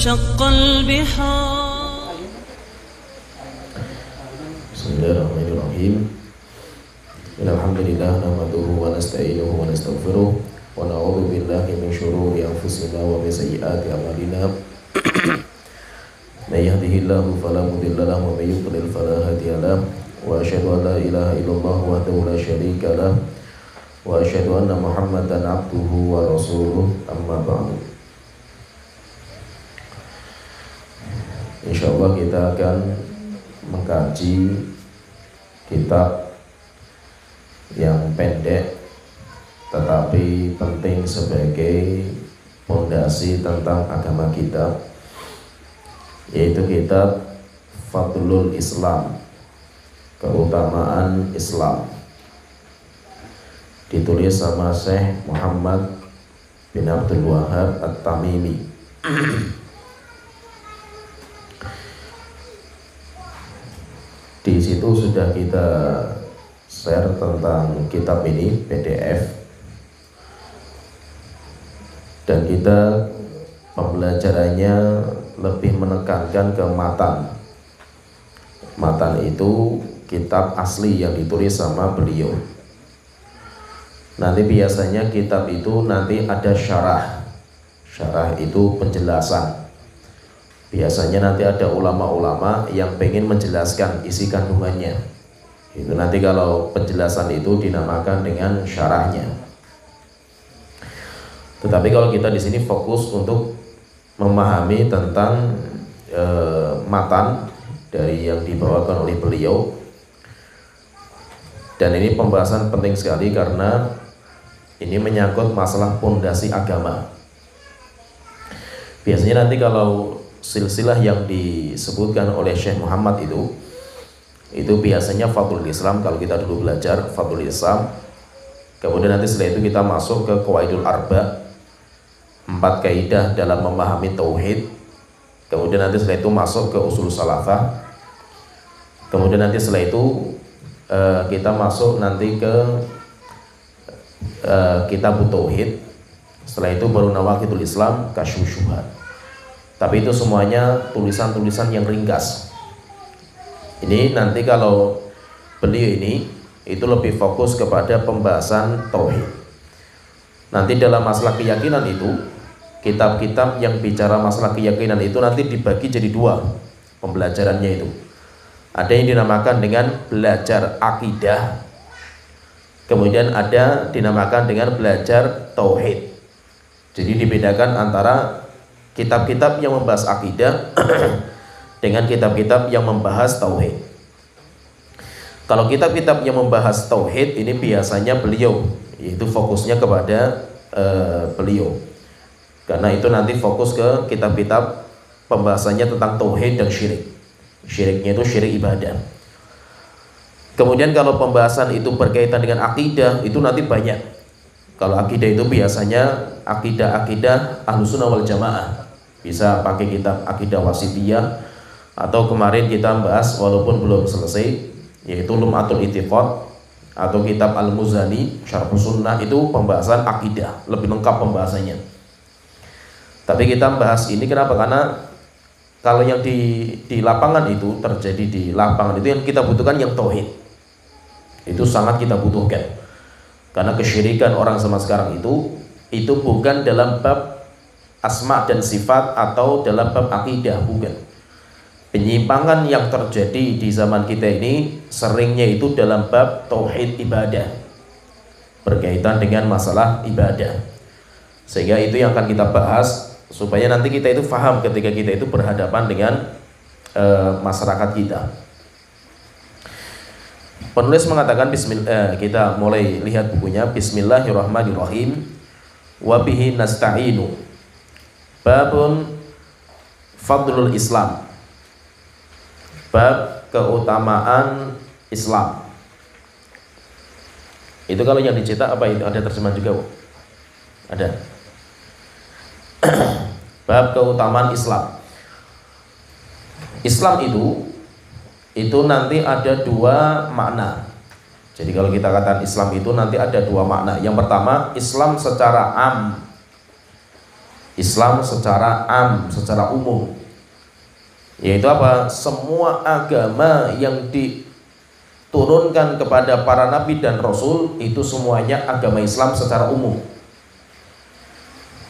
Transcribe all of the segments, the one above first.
وانشق البحار. بسم الله الرحمن الرحيم. إن الحمد لله نحمده ونستعينه ونستغفره ونعوذ بالله من شرور أنفسنا ومن سيئات أعمالنا. من يهده الله فلا مضل له ومن يضلل فلا هادي له وأشهد أن لا إله إلا الله وحده لا شريك له وأشهد أن محمدا عبده ورسوله أما بعد. Insyaallah kita akan mengkaji kitab yang pendek tetapi penting sebagai fondasi tentang agama kita, yaitu kitab Fadlul Islam, keutamaan Islam, ditulis sama Syekh Muhammad bin Abdul Wahab At-Tamimi. Di situ sudah kita share tentang kitab ini PDF, dan kita pembelajarannya lebih menekankan ke matan. Matan itu kitab asli yang ditulis sama beliau. Nanti biasanya kitab itu nanti ada syarah. Syarah itu penjelasan. Biasanya nanti ada ulama-ulama yang pengen menjelaskan isi kandungannya. Itu nanti kalau penjelasan itu dinamakan dengan syarahnya. Tetapi kalau kita di sini fokus untuk memahami tentang matan dari yang dibawakan oleh beliau. Dan ini pembahasan penting sekali karena ini menyangkut masalah pondasi agama. Biasanya nanti kalau silsilah yang disebutkan oleh Syekh Muhammad itu biasanya Fadlul Islam. Kalau kita dulu belajar Fadlul Islam, kemudian nanti setelah itu kita masuk ke Qawaidul Arba, 4 kaidah dalam memahami tauhid. Kemudian nanti setelah itu masuk ke Usul Salafah. Kemudian nanti setelah itu kita masuk nanti ke Kitabut Tauhid. Setelah itu baru Nawaqidul Islam, Kasyfus Syubhat. Tapi itu semuanya tulisan-tulisan yang ringkas. Ini nanti kalau beliau ini itu lebih fokus kepada pembahasan tauhid. Nanti dalam masalah keyakinan itu, kitab-kitab yang bicara masalah keyakinan itu nanti dibagi jadi 2 pembelajarannya itu. Ada yang dinamakan dengan belajar akidah, kemudian ada dinamakan dengan belajar tauhid. Jadi dibedakan antara kitab-kitab yang membahas akidah dengan kitab-kitab yang membahas tauhid. Kalau kitab-kitab yang membahas tauhid ini biasanya beliau, yaitu fokusnya kepada beliau. Karena itu nanti fokus ke kitab-kitab pembahasannya tentang tauhid dan syirik. Syiriknya itu syirik ibadah. Kemudian kalau pembahasan itu berkaitan dengan akidah, itu nanti banyak. Kalau akidah itu biasanya akidah Ahlussunnah wal Jamaah. Bisa pakai kitab Akidah Wasithiyah, atau kemarin kita bahas walaupun belum selesai, yaitu Lum'atul I'tiqad atau kitab Al-Muzani Syarhus Sunnah. Itu pembahasan akidah, lebih lengkap pembahasannya. Tapi kita bahas ini kenapa? Karena kalau yang di lapangan itu terjadi di lapangan itu yang kita butuhkan yang tauhid. Itu sangat kita butuhkan. Karena kesyirikan orang zaman sekarang itu bukan dalam bab asma dan sifat atau dalam bab akidah, bukan. Penyimpangan yang terjadi di zaman kita ini seringnya itu dalam bab tauhid ibadah, berkaitan dengan masalah ibadah. Sehingga itu yang akan kita bahas supaya nanti kita itu faham ketika kita itu berhadapan dengan masyarakat kita. Penulis mengatakan kita mulai lihat bukunya. Bismillahirrahmanirrahim. Wa bihi nasta'inu. Babun Fadlul Islam. Bab keutamaan Islam. Itu kalau yang dicetak apa itu? Ada terjemahan juga, Bu? Ada. Bab keutamaan Islam. Islam itu nanti ada 2 makna. Jadi kalau kita katakan Islam itu nanti ada 2 makna. Yang pertama, Islam secara am. Islam secara secara umum. Yaitu apa? Semua agama yang diturunkan kepada para nabi dan rasul itu semuanya agama Islam secara umum.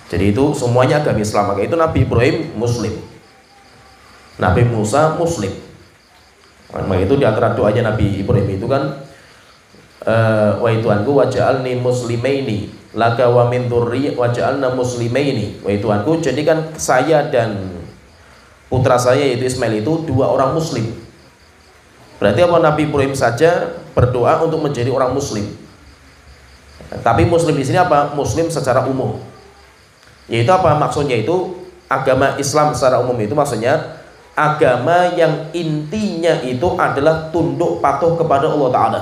Jadi itu semuanya agama Islam. Maka itu Nabi Ibrahim Muslim, Nabi Musa Muslim. Maka itu di antara doanya Nabi Ibrahim itu kan, wahai Tuhanku waj'alni muslimaini laka wa min dzurri waj'alna muslimaini. Wahai Tuhanku, jadikan saya dan putra saya yaitu Ismail itu dua orang muslim. Berarti apa? Nabi Ibrahim saja berdoa untuk menjadi orang muslim. Tapi muslim di sini apa? Muslim secara umum. Yaitu apa? Maksudnya itu agama Islam secara umum itu maksudnya agama yang intinya itu adalah tunduk patuh kepada Allah Ta'ala.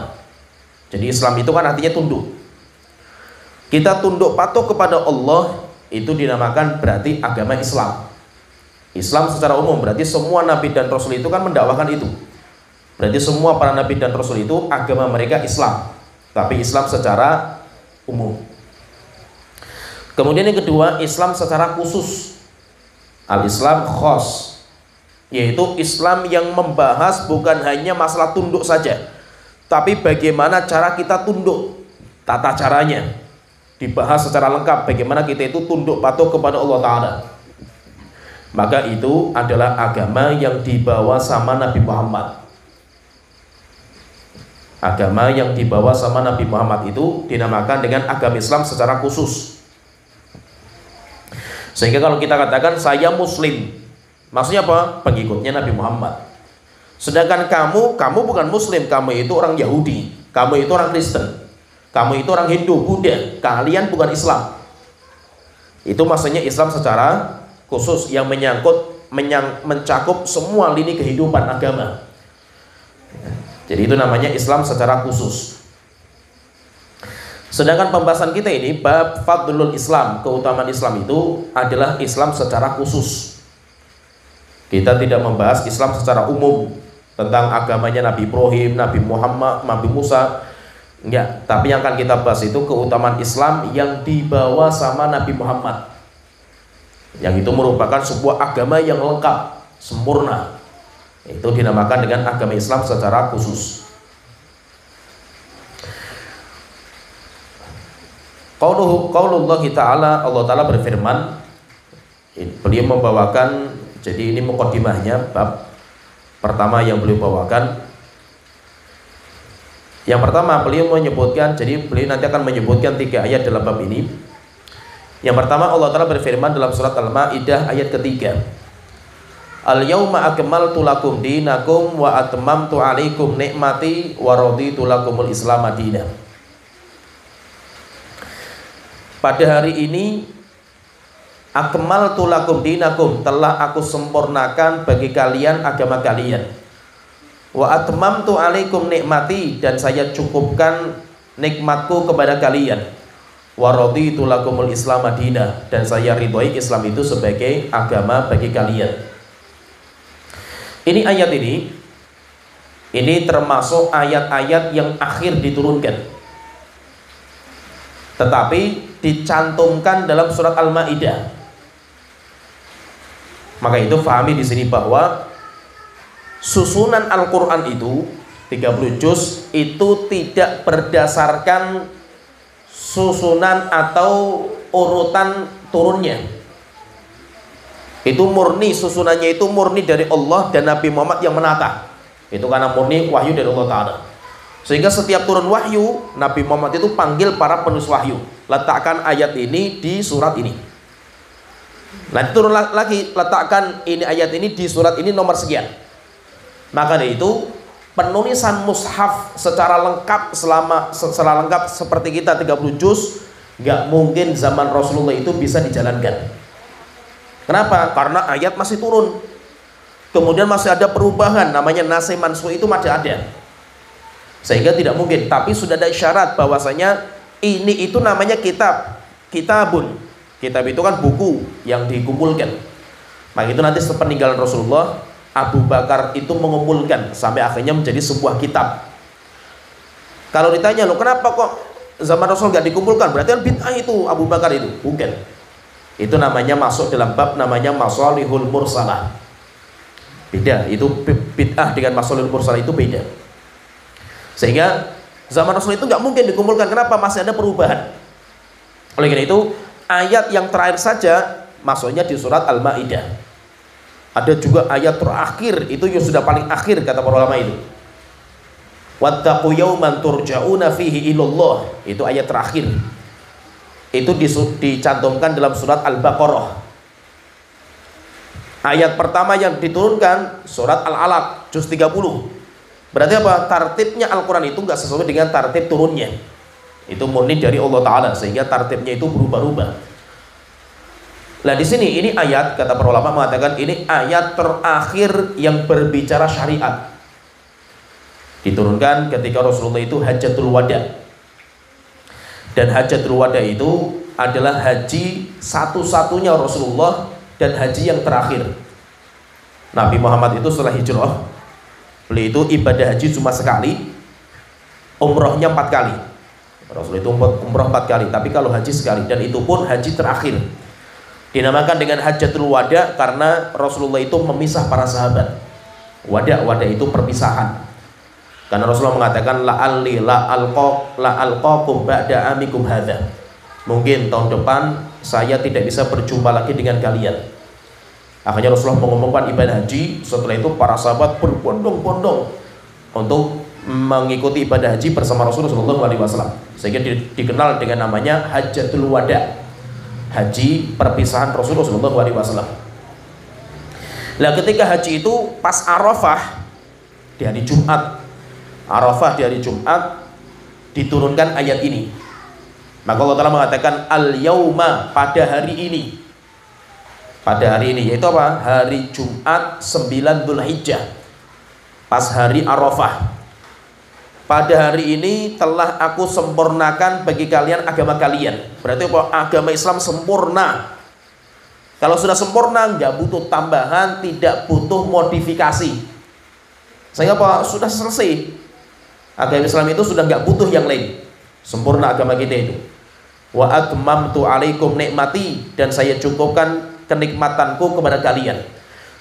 Jadi Islam itu kan artinya tunduk. Kita tunduk patuh kepada Allah itu dinamakan berarti agama Islam. Islam secara umum berarti semua nabi dan rasul itu kan mendakwakan itu. Berarti semua para nabi dan rasul itu agama mereka Islam, tapi Islam secara umum. Kemudian yang kedua, Islam secara khusus, al-Islam khos, yaitu Islam yang membahas bukan hanya masalah tunduk saja, tapi bagaimana cara kita tunduk, tata caranya dibahas secara lengkap, bagaimana kita itu tunduk patuh kepada Allah Ta'ala. Maka itu adalah agama yang dibawa sama Nabi Muhammad. Agama yang dibawa sama Nabi Muhammad itu dinamakan dengan agama Islam secara khusus. Sehingga kalau kita katakan saya muslim, maksudnya apa? Pengikutnya Nabi Muhammad. Sedangkan kamu bukan muslim, kamu itu orang Yahudi, kamu itu orang Kristen, kamu itu orang Hindu, Buddha, kalian bukan Islam. Itu maksudnya Islam secara khusus yang mencakup semua lini kehidupan agama. Jadi itu namanya Islam secara khusus. Sedangkan pembahasan kita ini bab fadlul Islam, keutamaan Islam itu adalah Islam secara khusus. Kita tidak membahas Islam secara umum tentang agamanya Nabi Ibrahim, Nabi Muhammad, Nabi Musa, enggak. Tapi yang akan kita bahas itu keutamaan Islam yang dibawa sama Nabi Muhammad, yang itu merupakan sebuah agama yang lengkap, sempurna. Itu dinamakan dengan agama Islam secara khusus. Qaulullah Ta'ala, Allah Ta'ala berfirman, beliau membawakan, jadi ini muqaddimahnya, bab pertama yang beliau bawakan. Yang pertama beliau menyebutkan, jadi beliau nanti akan menyebutkan 3 ayat dalam bab ini. Yang pertama Allah Ta'ala berfirman dalam surat Al-Ma'idah ayat ketiga, Al-yawma akmaltu lakum dinakum wa atmamtu alaikum ni'mati wa raditu lakumul Islam madinah. Pada hari ini akmaltu lakum dinakum, telah aku sempurnakan bagi kalian agama kalian. Wa atmamtu alaikum nikmati, dan saya cukupkan nikmatku kepada kalian. Wa raditu lakumul Islam madinah, dan saya ridhoi Islam itu sebagai agama bagi kalian. Ini ayat ini termasuk ayat-ayat yang akhir diturunkan, tetapi dicantumkan dalam surat Al-Maidah. Maka itu fahami di sini bahwa susunan Al-Quran itu 30 juz itu tidak berdasarkan susunan atau urutan turunnya. Itu murni, susunannya itu murni dari Allah dan Nabi Muhammad yang menata. Itu karena murni wahyu dari Allah Ta'ala. Sehingga setiap turun wahyu, Nabi Muhammad itu panggil para penulis wahyu, letakkan ayat ini di surat ini. Nanti turun lagi, letakkan ini ayat ini di surat ini nomor sekian. Maka dari itu penulisan mushaf secara lengkap seperti kita 30 juz nggak mungkin zaman Rasulullah itu bisa dijalankan. Kenapa? Karena ayat masih turun, kemudian masih ada perubahan, namanya nasih mansuh itu masih ada, sehingga tidak mungkin. Tapi sudah ada isyarat bahwasanya ini itu namanya kitabun. Kitab itu kan buku yang dikumpulkan. Maka itu nanti sepeninggalan Rasulullah, Abu Bakar itu mengumpulkan sampai akhirnya menjadi sebuah kitab. Kalau ditanya, loh kenapa kok zaman Rasul nggak dikumpulkan? Berarti kan bid'ah itu Abu Bakar itu. Bukan. Itu namanya masuk dalam bab namanya masalihul mursalah. Beda, itu bid'ah dengan masalihul mursalah itu beda. Sehingga zaman Rasul itu nggak mungkin dikumpulkan. Kenapa? Masih ada perubahan. Oleh karena itu ayat yang terakhir saja masuknya di surat Al-Maidah. Ada juga ayat terakhir itu yang sudah paling akhir kata para ulama itu. Wattaqu yawman turja'una fihi ilallah. Itu ayat terakhir. Itu dicantumkan dalam surat Al-Baqarah. Ayat pertama yang diturunkan surat Al-Alaq juz 30. Berarti apa? Tartibnya Al-Quran itu nggak sesuai dengan tartib turunnya. Itu murni dari Allah Ta'ala, sehingga tartibnya itu berubah-ubah. Nah di sini ini ayat kata para ulama mengatakan ini ayat terakhir yang berbicara syariat. Diturunkan ketika Rasulullah itu Hajjatul Wada. Dan Hajjatul Wada itu adalah haji satu-satunya Rasulullah dan haji yang terakhir. Nabi Muhammad itu setelah hijrah, beliau itu ibadah haji cuma sekali, umrohnya 4 kali. Rasul itu umroh 4 kali, tapi kalau haji sekali, dan itu pun haji terakhir. Dinamakan dengan Hajjatul Wada karena Rasulullah itu memisah para sahabat. Wada itu perpisahan. Karena Rasulullah mengatakan la'alli la'alqakum ba'da amikum hadza. Mungkin tahun depan saya tidak bisa berjumpa lagi dengan kalian. Akhirnya Rasulullah mengumumkan ibadah haji. Setelah itu para sahabat berbondong-bondong untuk mengikuti ibadah haji bersama Rasulullah SAW. Sehingga dikenal dengan namanya Hajjatul Wada, haji perpisahan Rasulullah SAW. Nah ketika haji itu pas Arafah di hari Jumat, diturunkan ayat ini. Maka Allah Ta'ala mengatakan al-yauma, pada hari ini. Pada hari ini yaitu apa? Hari Jumat 9 Dzulhijjah, pas hari Arafah. Pada hari ini telah aku sempurnakan bagi kalian agama kalian. Berarti apa? Agama Islam sempurna. Kalau sudah sempurna nggak butuh tambahan, tidak butuh modifikasi. Sehingga apa? Sudah selesai. Agama Islam itu sudah nggak butuh yang lain. Sempurna agama kita itu. Wa atmamtu alaikum nikmati, dan saya cukupkan kenikmatanku kepada kalian.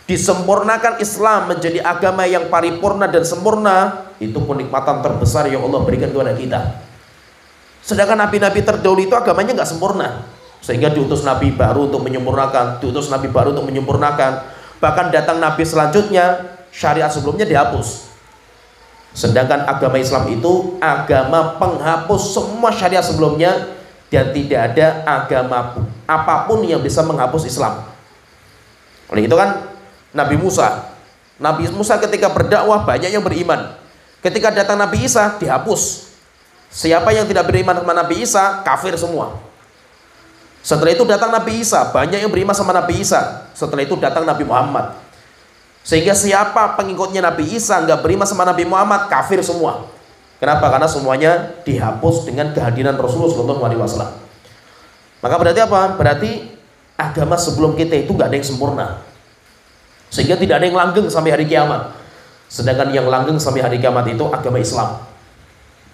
Disempurnakan Islam menjadi agama yang paripurna dan sempurna. Itu kenikmatan terbesar yang Allah berikan kepada kita. Sedangkan nabi-nabi terdahulu itu agamanya nggak sempurna, sehingga diutus nabi baru untuk menyempurnakan, bahkan datang nabi selanjutnya, syariat sebelumnya dihapus. Sedangkan agama Islam itu agama penghapus semua syariat sebelumnya, dan tidak ada agama apapun yang bisa menghapus Islam. Oleh itu kan Nabi Musa ketika berdakwah banyak yang beriman. Ketika datang Nabi Isa dihapus. Siapa yang tidak beriman sama Nabi Isa kafir semua. Setelah itu datang Nabi Isa, banyak yang beriman sama Nabi Isa. Setelah itu datang Nabi Muhammad. Sehingga siapa pengikutnya Nabi Isa nggak beriman sama Nabi Muhammad kafir semua. Kenapa? Karena semuanya dihapus dengan kehadiran Rasulullah SAW. Maka berarti apa? Berarti agama sebelum kita itu nggak ada yang sempurna, sehingga tidak ada yang langgeng sampai hari kiamat. Sedangkan yang langgeng sampai hari kiamat itu agama Islam.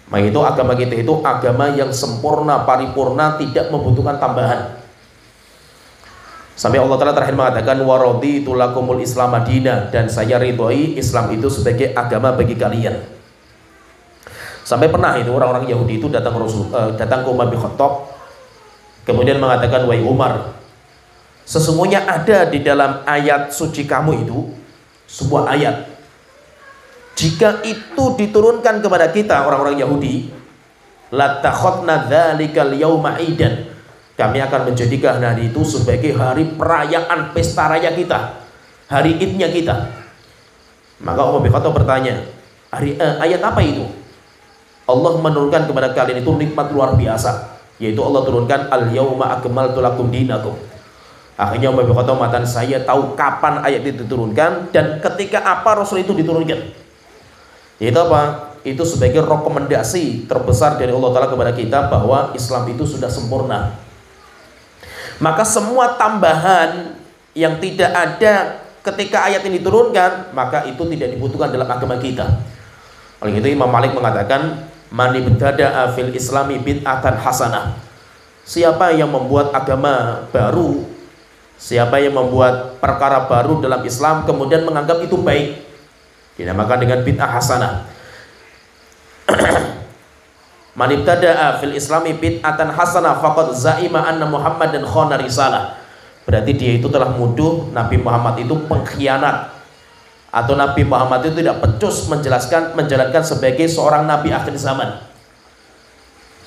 Maka itu agama kita itu agama yang sempurna, paripurna, tidak membutuhkan tambahan. Sampai Allah Ta'ala terakhir mengatakan waraditu lakumul Islam madina, dan saya ridhoi Islam itu sebagai agama bagi kalian. Sampai pernah itu orang-orang Yahudi itu datang ke Umar bin Khattab, kemudian mengatakan, wahai Umar, sesungguhnya ada di dalam ayat suci kamu itu sebuah ayat. Jika itu diturunkan kepada kita orang-orang Yahudi, latakhadna dzalikal yauma idan, kami akan menjadikan hari itu sebagai hari perayaan pesta raya kita, hari idnya kita. Maka Umar bin Khattab bertanya, ayat apa itu? Allah menurunkan kepada kalian itu nikmat luar biasa, yaitu Allah turunkan al-yauma akmaltu lakum dinakum. Akhirnya Umar bin Khattab mengatakan, saya tahu kapan ayat itu diturunkan dan ketika apa Rasul itu diturunkan. Yaitu apa? Itu sebagai rekomendasi terbesar dari Allah Ta'ala kepada kita bahwa Islam itu sudah sempurna. Maka semua tambahan yang tidak ada ketika ayat ini diturunkan, maka itu tidak dibutuhkan dalam agama kita. Oleh itu Imam Malik mengatakan, man ibtada'a fil islami bid'atan hasanah, Siapa yang membuat agama baru, siapa yang membuat perkara baru dalam Islam kemudian menganggap itu baik, dinamakan dengan bid'ah hasanah. Man ibtada'a fil islami bid'atan hasanah faqad za'ima anna Muhammadan khana risalah. Berarti dia itu telah menuduh Nabi Muhammad itu pengkhianat, atau Nabi Muhammad itu tidak becus menjalankan sebagai seorang nabi akhir zaman.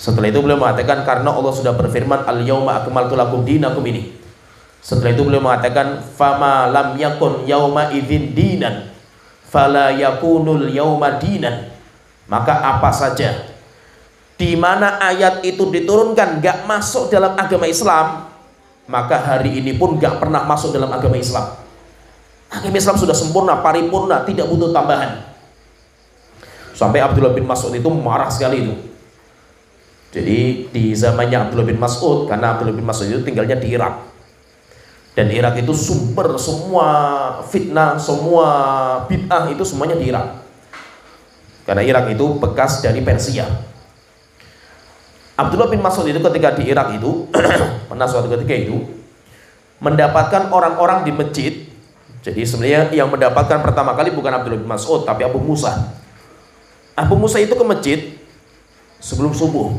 Setelah itu beliau mengatakan, karena Allah sudah berfirman al-yauma akmaltu lakum dinakum ini. Setelah itu beliau mengatakan fama lam yakun yauma idzin dinan fala yakunul yauma dinan. Maka apa saja di mana ayat itu diturunkan gak masuk dalam agama Islam, maka hari ini pun gak pernah masuk dalam agama Islam. Agama Islam sudah sempurna, paripurna, tidak butuh tambahan. Sampai Abdullah bin Mas'ud itu marah sekali itu. Jadi di zamannya Abdullah bin Mas'ud, karena Abdullah bin Mas'ud itu tinggalnya di Irak, dan Irak itu sumber semua fitnah, semua bid'ah itu semuanya di Irak, karena Irak itu bekas dari Persia. Abdullah bin Mas'ud itu ketika di Irak itu pernah suatu ketika itu mendapatkan orang-orang di masjid. Jadi sebenarnya yang mendapatkan pertama kali bukan Abdullah bin Mas'ud, tapi Abu Musa. Abu Musa itu ke masjid sebelum subuh.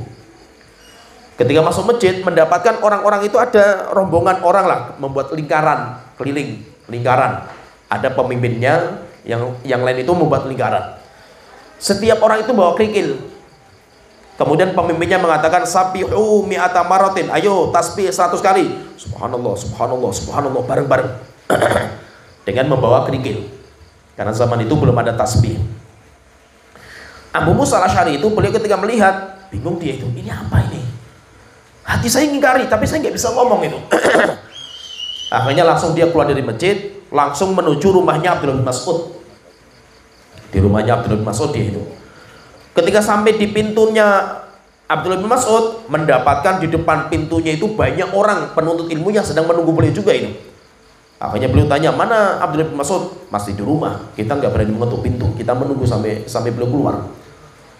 Ketika masuk masjid mendapatkan orang-orang itu, ada rombongan orang lah membuat lingkaran keliling, lingkaran. Ada pemimpinnya, yang lain itu membuat lingkaran. Setiap orang itu bawa kerikil. Kemudian pemimpinnya mengatakan sabihu mi'ata maratin, ayo tasbih 100 kali. Subhanallah, subhanallah, subhanallah, bareng-bareng. Dengan membawa kerikil. Karena zaman itu belum ada tasbih. Abu Musa al-Asy'ari itu, beliau ketika melihat, bingung dia itu, ini apa ini? Hati saya ngingkari, tapi saya nggak bisa ngomong itu. Akhirnya langsung dia keluar dari masjid, langsung menuju rumahnya Abdullah bin Mas'ud. Di rumahnya Abdullah bin Mas'ud dia itu. Ketika sampai di pintunya Abdullah bin Mas'ud, mendapatkan di depan pintunya itu banyak orang penuntut ilmu yang sedang menunggu beliau juga ini. Akhirnya beliau tanya, mana Abdullah bin Mas'ud? Masih di rumah, kita nggak berani mengetuk pintu, kita menunggu sampai beliau keluar.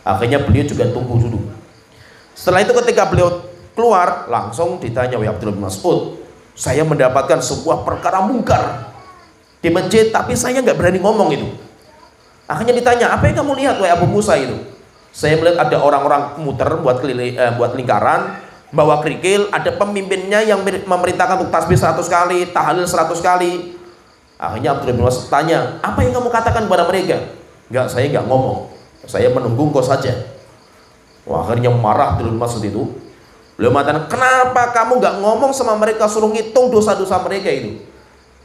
Akhirnya beliau juga tunggu dulu. Setelah itu ketika beliau keluar, langsung ditanya oleh Abdullah bin Mas'ud, saya mendapatkan sebuah perkara mungkar di masjid, tapi saya nggak berani ngomong itu. Akhirnya ditanya, apa yang kamu lihat wahai Abu Musa itu? Saya melihat ada orang-orang muter buat lingkaran, bawa kerikil, ada pemimpinnya yang memerintahkan untuk tasbih 100 kali, tahlil 100 kali. Akhirnya Abdullah bin Mas'ud tanya, apa yang kamu katakan kepada mereka? Enggak, saya enggak ngomong, saya menunggu engkau saja. Wah, akhirnya marah Abdullah bin Mas'ud itu. Beliau mengatakan, kenapa kamu enggak ngomong sama mereka, suruh ngitung dosa-dosa mereka itu?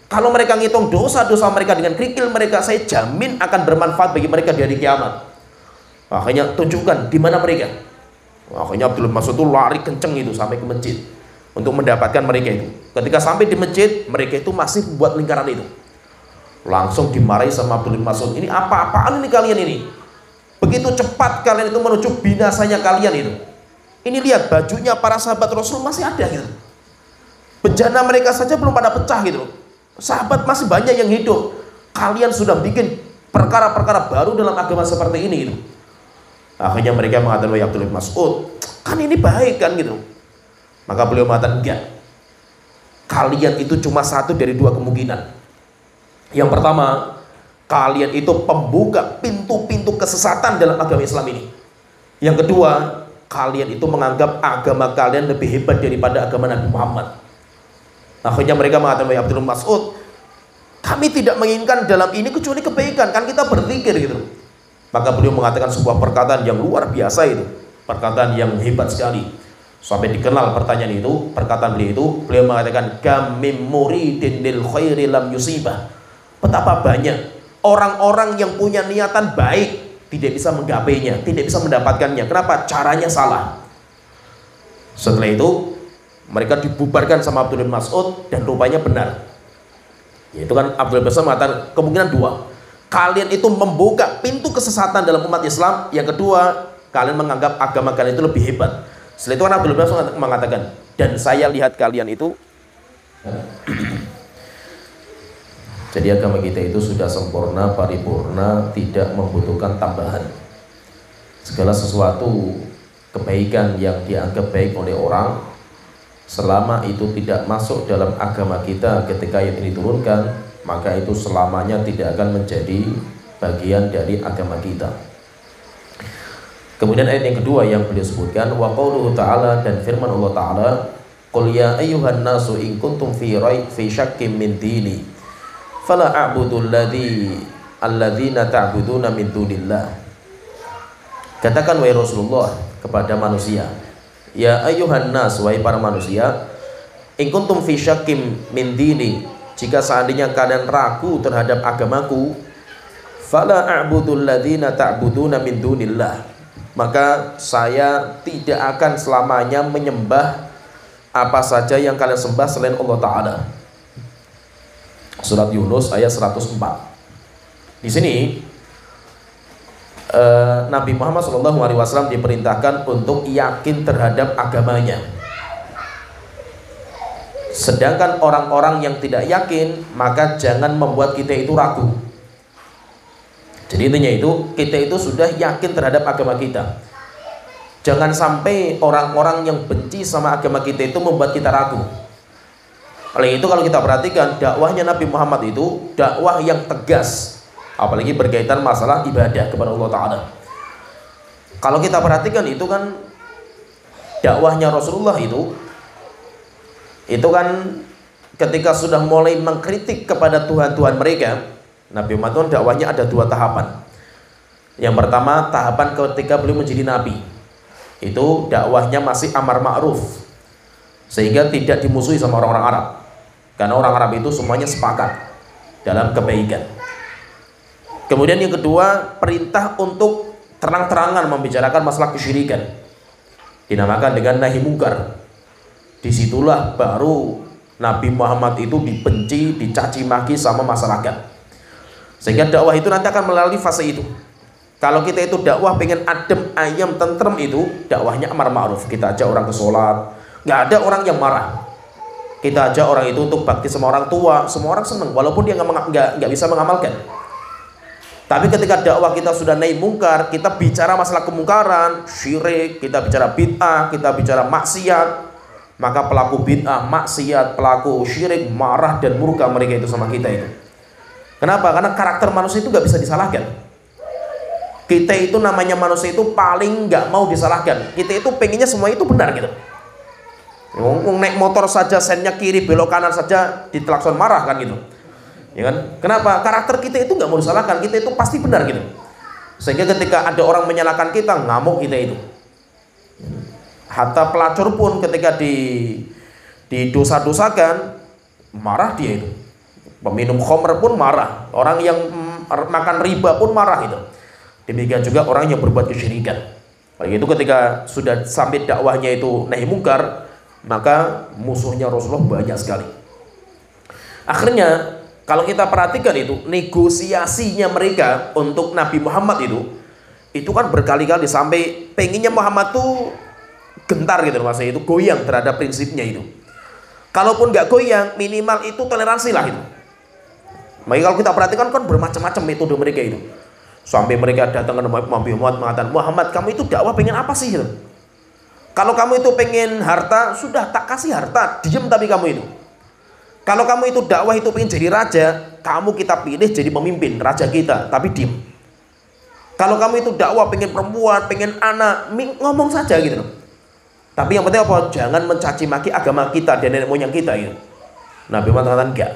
Kalau mereka ngitung dosa-dosa mereka dengan kerikil mereka, saya jamin akan bermanfaat bagi mereka di hari kiamat. Akhirnya tunjukkan di mana mereka. Akhirnya Abdullah bin Mas'ud itu lari kenceng itu sampai ke masjid untuk mendapatkan mereka itu. Ketika sampai di masjid, mereka itu masih buat lingkaran itu. Langsung dimarahi sama Abdullah bin Mas'ud. Ini apa-apaan ini kalian ini? Begitu cepat kalian itu menuju binasanya kalian itu. Ini lihat bajunya para sahabat Rasul masih ada gitu. Bejana mereka saja belum pada pecah gitu. Sahabat masih banyak yang hidup. Kalian sudah bikin perkara-perkara baru dalam agama seperti ini gitu. Akhirnya mereka mengatakan, wahai Abdullah bin Mas'ud, kan ini baik kan gitu. Maka beliau mengatakan, enggak. Kalian itu cuma satu dari dua kemungkinan. Yang pertama, kalian itu pembuka pintu-pintu kesesatan dalam agama Islam ini. Yang kedua, kalian itu menganggap agama kalian lebih hebat daripada agama Nabi Muhammad. Akhirnya mereka mengatakan, wahai Abdullah bin Mas'ud, kami tidak menginginkan dalam ini kecuali kebaikan, kan kita berzikir gitu. Maka beliau mengatakan sebuah perkataan yang luar biasa itu, perkataan yang hebat sekali, sampai dikenal pertanyaan itu, perkataan beliau itu. Beliau mengatakan, kamim muridin lil khairi lam yusibah. Betapa banyak orang-orang yang punya niatan baik tidak bisa menggapainya, tidak bisa mendapatkannya. Kenapa? Caranya salah. Setelah itu mereka dibubarkan sama Abdullah bin Mas'ud, dan rupanya benar. Yaitu kan Abdullah bin Mas'ud mengatakan kemungkinan dua. Kalian itu membuka pintu kesesatan dalam umat Islam. Yang kedua, kalian menganggap agama kalian itu lebih hebat. Setelah itu kan Abdullah bin Mas'ud mengatakan, dan saya lihat kalian itu jadi agama kita itu sudah sempurna, paripurna, tidak membutuhkan tambahan. Segala sesuatu kebaikan yang dianggap baik oleh orang, selama itu tidak masuk dalam agama kita ketika ayat ini diturunkan, maka itu selamanya tidak akan menjadi bagian dari agama kita. Kemudian ayat yang kedua yang beliau sebutkan, wa qauluhu ta'ala, dan firman Allah Ta'ala, qul ya ayyuhan nasu in kuntum fi syakkim min dini fala a'budu alladzina ta'buduna min dunillah. Katakan wahai Rasulullah kepada manusia, ya ayyuhan nas, wahai para manusia, in kuntum fi syakkim min dini, jika seandainya kalian ragu terhadap agamaku, fala a'budu alladzina ta'buduna min dunillah, maka saya tidak akan selamanya menyembah apa saja yang kalian sembah selain Allah Ta'ala. Surat Yunus ayat 104. Di sini Nabi Muhammad SAW diperintahkan untuk yakin terhadap agamanya. Sedangkan orang-orang yang tidak yakin, maka jangan membuat kita itu ragu. Jadi intinya itu, kita itu sudah yakin terhadap agama kita. Jangan sampai orang-orang yang benci sama agama kita itu membuat kita ragu. Oleh itu kalau kita perhatikan, dakwahnya Nabi Muhammad itu dakwah yang tegas, apalagi berkaitan masalah ibadah kepada Allah Ta'ala. Kalau kita perhatikan itu kan dakwahnya Rasulullah itu kan ketika sudah mulai mengkritik kepada Tuhan-Tuhan mereka, Nabi Muhammad dakwahnya ada dua tahapan. Yang pertama, tahapan ketika beliau menjadi Nabi, itu dakwahnya masih amar ma'ruf, sehingga tidak dimusuhi sama orang-orang Arab, karena orang Arab itu semuanya sepakat dalam kebaikan. Kemudian yang kedua, perintah untuk terang-terangan membicarakan masalah kesyirikan, dinamakan dengan nahi mungkar. Disitulah baru Nabi Muhammad itu dibenci, dicaci maki sama masyarakat, sehingga dakwah itu nanti akan melalui fase itu. Kalau kita itu dakwah pengen adem ayam tentrem, itu dakwahnya amar ma'ruf, kita ajak orang ke sholat, nggak ada orang yang marah. Kita ajak orang itu untuk bakti sama orang tua, semua orang senang walaupun dia nggak bisa mengamalkan. Tapi ketika dakwah kita sudah naik mungkar, kita bicara masalah kemungkaran, syirik, kita bicara bid'ah, kita bicara maksiat, maka pelaku bid'ah, maksiat, pelaku syirik marah dan murka mereka itu sama kita itu. Kenapa? Karena karakter manusia itu nggak bisa disalahkan. Kita itu namanya manusia itu paling nggak mau disalahkan. Kita itu pengennya semua itu benar gitu. Naik motor saja sennya kiri belok kanan saja diklakson marah kan gitu. Ya kan? Kenapa? Karakter kita itu nggak mau disalahkan. Kita itu pasti benar gitu. Sehingga ketika ada orang menyalahkan kita, ngamuk kita itu. Hatta pelacur pun ketika didosa-dosakan, marah dia itu. Peminum khamr pun marah. Orang yang makan riba pun marah itu. Demikian juga orang yang berbuat kesyirikan. Oleh itu ketika sudah sampai dakwahnya itu nahi mungkar, maka musuhnya Rasulullah banyak sekali. Akhirnya kalau kita perhatikan itu negosiasinya mereka untuk Nabi Muhammad itu kan berkali-kali sampai pengennya Muhammad tuh gentar gitu, maksudnya itu goyang terhadap prinsipnya itu. Kalaupun nggak goyang, minimal itu toleransi lah itu. Maka kalau kita perhatikan kan bermacam-macam metode mereka itu. Sampai mereka datang ke Nabi Muhammad mengatakan, Muhammad kamu itu dakwah pengen apa sih? Kalau kamu itu pengen harta, sudah tak kasih harta, diam tapi kamu itu. Kalau kamu itu dakwah itu pengen jadi raja, kamu kita pilih jadi pemimpin, raja kita, tapi diam. Kalau kamu itu dakwah pengen perempuan, pengen anak, ngomong saja gitu. Tapi yang penting apa? Jangan mencaci maki agama kita dan nenek moyang kita gitu. Nabi Muhammad mengatakan enggak.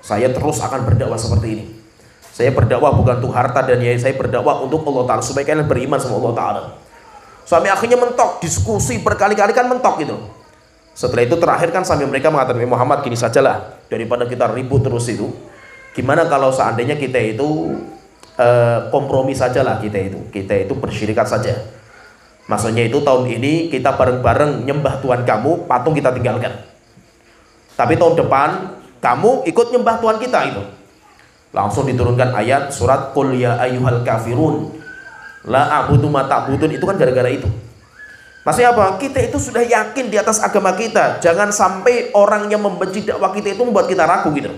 Saya terus akan berdakwah seperti ini. Saya berdakwah bukan untuk harta dan ya, saya berdakwah untuk Allah Ta'ala, supaya kalian beriman sama Allah Ta'ala. Sampai akhirnya mentok, diskusi berkali-kali kan mentok gitu. Setelah itu terakhir kan sampai mereka mengatakan, Muhammad gini sajalah, daripada kita ribut terus itu, gimana kalau seandainya kita itu kompromi sajalah, kita itu bersyirikat saja. Maksudnya itu tahun ini kita bareng-bareng nyembah Tuhan kamu, patung kita tinggalkan. Tapi tahun depan kamu ikut nyembah Tuhan kita itu. Langsung diturunkan ayat surat Qul ya ayyuhal kafirun la a'budu ma ta'budun, itu kan gara-gara itu. Maksudnya apa? Kita itu sudah yakin di atas agama kita. Jangan sampai orang yang membenci dakwah kita itu membuat kita ragu gitu.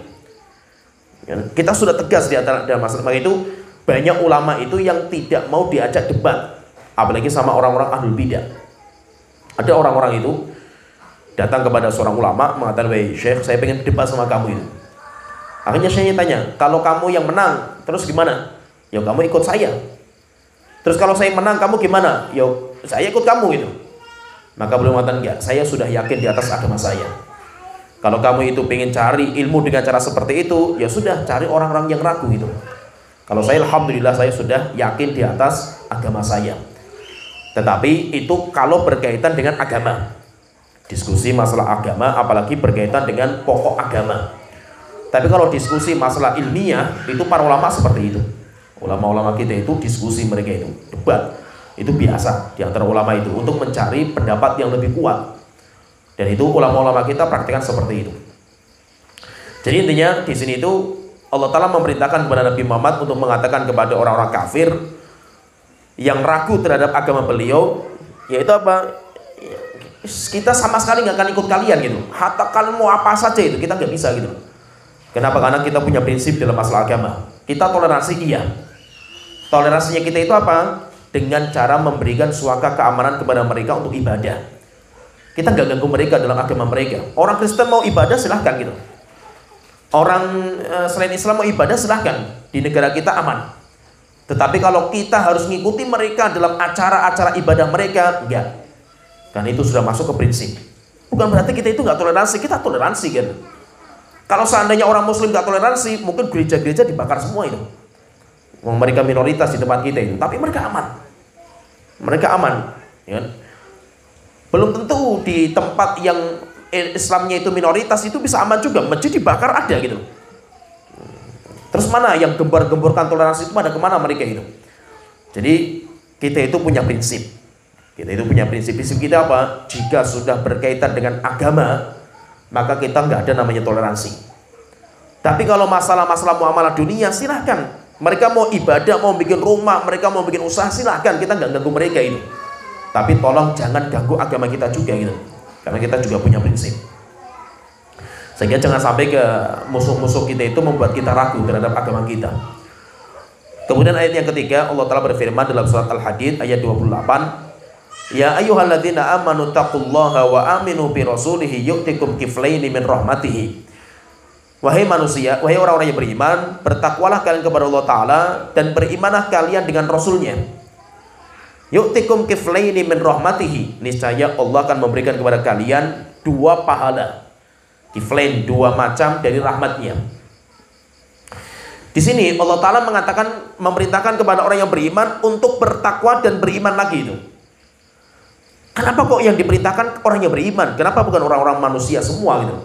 Kita sudah tegas di antara masalah. Maka itu banyak ulama itu yang tidak mau diajak debat, apalagi sama orang-orang ahlul bidah. Ada orang-orang itu datang kepada seorang ulama mengatakan, "Wahai Syekh, saya pengen debat sama kamu itu." Akhirnya saya tanya, "Kalau kamu yang menang, terus gimana?" "Ya kamu ikut saya." "Terus kalau saya menang, kamu gimana?" "Ya saya ikut kamu gitu." Maka beliau mengatakan, "Enggak, saya sudah yakin di atas agama saya. Kalau kamu itu pengen cari ilmu dengan cara seperti itu, ya sudah, cari orang-orang yang ragu itu. Kalau saya, alhamdulillah, saya sudah yakin di atas agama saya." Tetapi itu kalau berkaitan dengan agama, diskusi masalah agama, apalagi berkaitan dengan pokok agama. Tapi kalau diskusi masalah ilmiah, itu para ulama seperti itu. Ulama-ulama kita itu diskusi, mereka itu debat, itu biasa di antara ulama itu untuk mencari pendapat yang lebih kuat. Dan itu ulama-ulama kita praktikkan seperti itu. Jadi intinya di sini itu Allah Ta'ala memerintahkan kepada Nabi Muhammad untuk mengatakan kepada orang-orang kafir yang ragu terhadap agama beliau, yaitu apa? Kita sama sekali nggak akan ikut kalian gitu. Hatta kalian mau apa saja itu kita nggak bisa gitu. Kenapa? Karena kita punya prinsip dalam masalah agama. Kita toleransi, iya. Toleransinya kita itu apa? Dengan cara memberikan suaka keamanan kepada mereka untuk ibadah. Kita nggak ganggu mereka dalam agama mereka. Orang Kristen mau ibadah silahkan gitu. Orang selain Islam mau ibadah silahkan. Di negara kita aman. Tetapi kalau kita harus ngikuti mereka dalam acara-acara ibadah mereka, enggak. Karena itu sudah masuk ke prinsip. Bukan berarti kita itu nggak toleransi, kita toleransi kan. Kalau seandainya orang Muslim nggak toleransi, mungkin gereja-gereja dibakar semua itu. Mereka minoritas di tempat kita itu, tapi mereka aman. Mereka aman, ya. Belum tentu di tempat yang Islamnya itu minoritas itu bisa aman juga. Masjid dibakar ada gitu. Terus mana yang gembar-gemborkan toleransi itu pada kemana mereka itu? Jadi kita itu punya prinsip. Kita itu punya prinsip. Prinsip kita apa? Jika sudah berkaitan dengan agama, maka kita nggak ada namanya toleransi. Tapi kalau masalah-masalah muamalah dunia, silahkan. Mereka mau ibadah, mau bikin rumah, mereka mau bikin usaha, silahkan. Kita nggak ganggu mereka itu. Tapi tolong jangan ganggu agama kita juga gitu. Karena kita juga punya prinsip. Sehingga jangan sampai ke musuh-musuh kita itu membuat kita ragu terhadap agama kita. Kemudian ayat yang ketiga, Allah Ta'ala berfirman dalam surat Al-Hadid ayat 28, "Ya ayyuhalladzina amanu taqullaha wa aminu bi rasulihi yu'tikum kiflaini min rahmatihi." Wahai manusia, wahai orang-orang yang beriman, bertakwalah kalian kepada Allah Ta'ala dan berimanlah kalian dengan Rasulnya. Yu'tikum kiflaini min rahmatihi. Niscaya Allah akan memberikan kepada kalian dua pahala. Kiflain, dua macam dari rahmatnya. Di sini Allah Ta'ala mengatakan, memerintahkan kepada orang yang beriman untuk bertakwa dan beriman lagi itu. Kenapa kok yang diperintahkan orang yang beriman? Kenapa bukan orang-orang manusia semua gitu?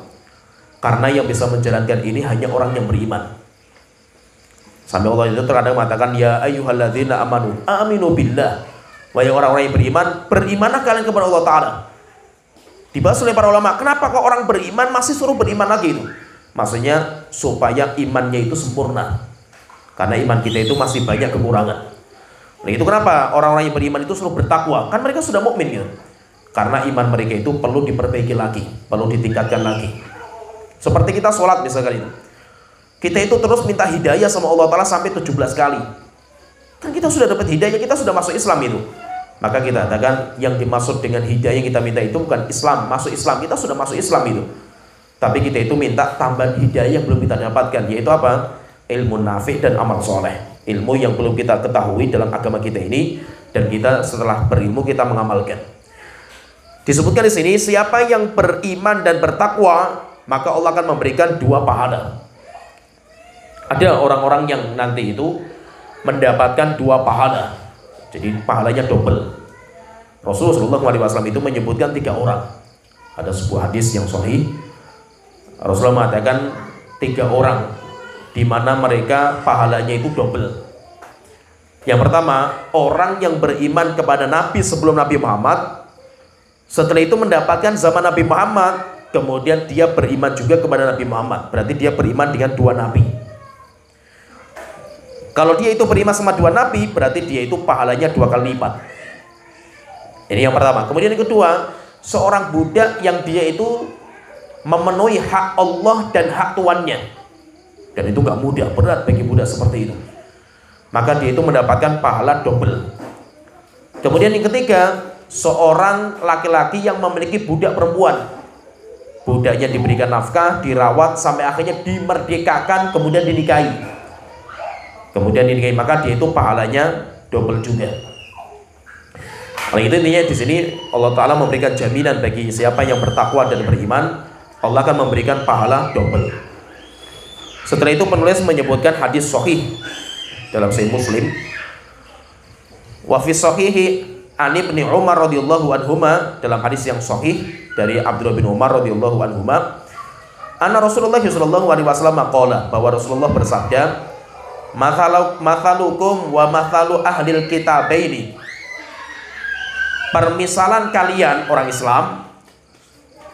Karena yang bisa menjalankan ini hanya orang yang beriman. Sampai Allah itu terkadang mengatakan, "Ya ayyuhalladzina amanu aminu billah." Wahai orang-orang yang beriman, berimanlah kalian kepada Allah Ta'ala. Dibahas oleh para ulama, kenapa kok orang beriman masih suruh beriman lagi itu? Maksudnya supaya imannya itu sempurna. Karena iman kita itu masih banyak kekurangan. Nah itu kenapa orang-orang yang beriman itu suruh bertakwa? Kan mereka sudah mukmin gitu. Karena iman mereka itu perlu diperbaiki lagi, perlu ditingkatkan lagi. Seperti kita sholat misalkan itu. Kita itu terus minta hidayah sama Allah Ta'ala sampai 17 kali. Kan kita sudah dapat hidayah, kita sudah masuk Islam itu. Maka kita katakan yang dimaksud dengan hidayah yang kita minta itu bukan Islam, masuk Islam. Kita sudah masuk Islam itu. Tapi kita itu minta tambahan hidayah yang belum kita dapatkan, yaitu apa? Ilmu nafi dan amal soleh. Ilmu yang belum kita ketahui dalam agama kita ini, dan kita setelah berilmu kita mengamalkan. Disebutkan di sini, siapa yang beriman dan bertakwa, maka Allah akan memberikan dua pahala. Ada orang-orang yang nanti itu mendapatkan dua pahala. Jadi pahalanya double. Rasulullah SAW itu menyebutkan 3 orang. Ada sebuah hadis yang sahih. Rasulullah mengatakan 3 orang di mana mereka pahalanya itu double. Yang pertama, orang yang beriman kepada Nabi sebelum Nabi Muhammad. Setelah itu mendapatkan zaman Nabi Muhammad, kemudian dia beriman juga kepada Nabi Muhammad. Berarti dia beriman dengan 2 Nabi. Kalau dia itu beriman sama 2 Nabi, berarti dia itu pahalanya 2 kali lipat. Ini yang pertama. Kemudian yang kedua, seorang budak yang dia itu memenuhi hak Allah dan hak tuannya. Dan itu gak mudah, berat bagi budak seperti itu. Maka dia itu mendapatkan pahala double. Kemudian yang ketiga, seorang laki-laki yang memiliki budak perempuan. Budaknya diberikan nafkah, dirawat sampai akhirnya dimerdekakan, kemudian dinikahi. Maka dia itu pahalanya double juga. Oleh itu intinya di sini Allah Ta'ala memberikan jaminan bagi siapa yang bertakwa dan beriman, Allah akan memberikan pahala double. Setelah itu penulis menyebutkan hadis sahih dalam Sahih Muslim. Wa fi sahihi an Ibnu Umar radhiyallahu anhuma, dalam hadis yang sahih dari Abdullah bin Umar radhiyallahu anhuma, anna Rasulullah sallallahu alaihi wasallam qala, bahwa Rasulullah bersabda, mathalukum wa mathalu ahlil kitabaini, permisalan kalian orang Islam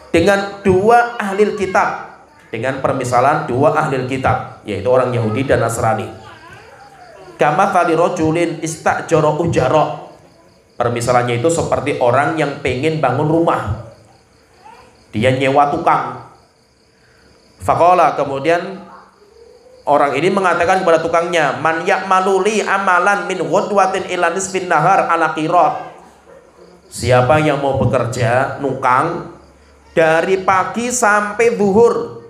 dengan dua ahli kitab, dengan permisalan dua ahli kitab, yaitu orang Yahudi dan Nasrani. Kamathali rajulin istajara ujara, permisalannya itu seperti orang yang pengen bangun rumah, dia nyewa tukang. Faqala, kemudian orang ini mengatakan kepada tukangnya, man ya'malu li amalan min ghadwatin ila nisfin nahar ala qirat, siapa yang mau bekerja nukang dari pagi sampai zuhur,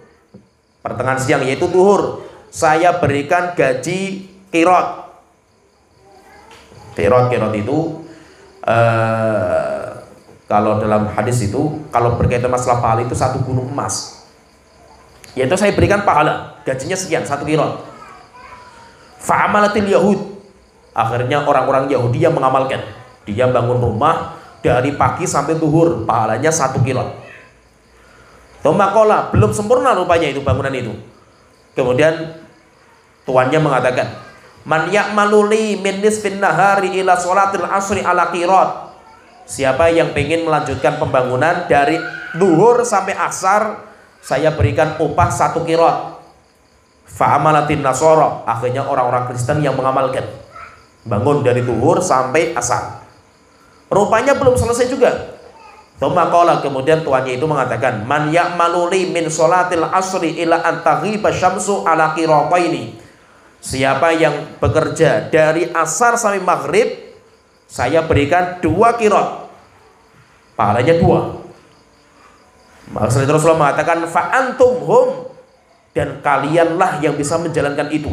pertengahan siang yaitu zuhur, saya berikan gaji qirat. Qirat itu kalau dalam hadis itu, kalau berkaitan masalah pahala itu satu gunung emas, yaitu saya berikan pahala, gajinya sekian, satu qirat. Fa'amalatil yahud, akhirnya orang-orang Yahudi yang mengamalkan, dia bangun rumah dari pagi sampai zuhur, pahalanya satu qirat. Tomakola, belum sempurna rupanya itu bangunan itu. Kemudian tuannya mengatakan, man ya'malu li min nisfin nahari ila sholatil asri ala qirat, siapa yang ingin melanjutkan pembangunan dari zuhur sampai asar, saya berikan upah satu qirat. Fa'amalatin nasara, akhirnya orang-orang Kristen yang mengamalkan, bangun dari zuhur sampai asar. Rupanya belum selesai juga. Tomakola, kemudian tuannya itu mengatakan, man ya'malu li min sholatil asri ila antaghiba syamsu ala qirataini, siapa yang bekerja dari asar sampai maghrib, saya berikan dua qirat, pahalanya dua. Maka Rasulullah mengatakan, fa'antum hum, dan kalianlah yang bisa menjalankan itu.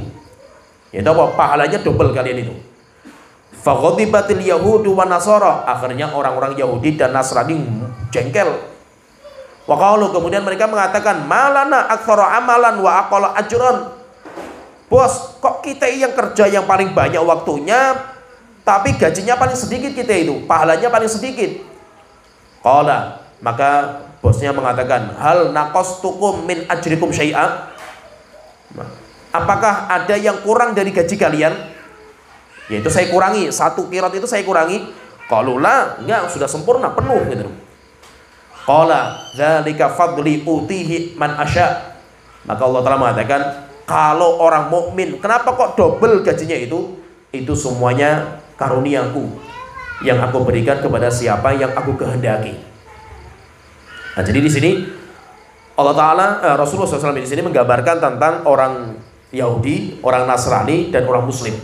Yaitu apa? Pahalanya double kalian itu. Faghadibatil yahudu wa nasara, akhirnya orang-orang Yahudi dan Nasrani jengkel. Wa qalu, kemudian mereka mengatakan, malana aktsara amalan wa aqalla ajran, bos, kok kita yang kerja yang paling banyak waktunya, tapi gajinya paling sedikit kita itu, pahalanya paling sedikit. Qala, maka bosnya mengatakan, hal naqastukum min ajrikum syai'a, apakah ada yang kurang dari gaji kalian? Yaitu saya kurangi, satu qirat itu saya kurangi. Qalula, enggak, sudah sempurna, penuh gitu. Qala dzalika fadli utihi man asya, maka Allah Ta'ala mengatakan, kalau orang mukmin, kenapa kok double gajinya itu? Itu semuanya karuniaku yang aku berikan kepada siapa yang aku kehendaki. Nah, jadi di sini Allah Ta'ala, Rasulullah SAW di sini menggambarkan tentang orang Yahudi, orang Nasrani, dan orang Muslim.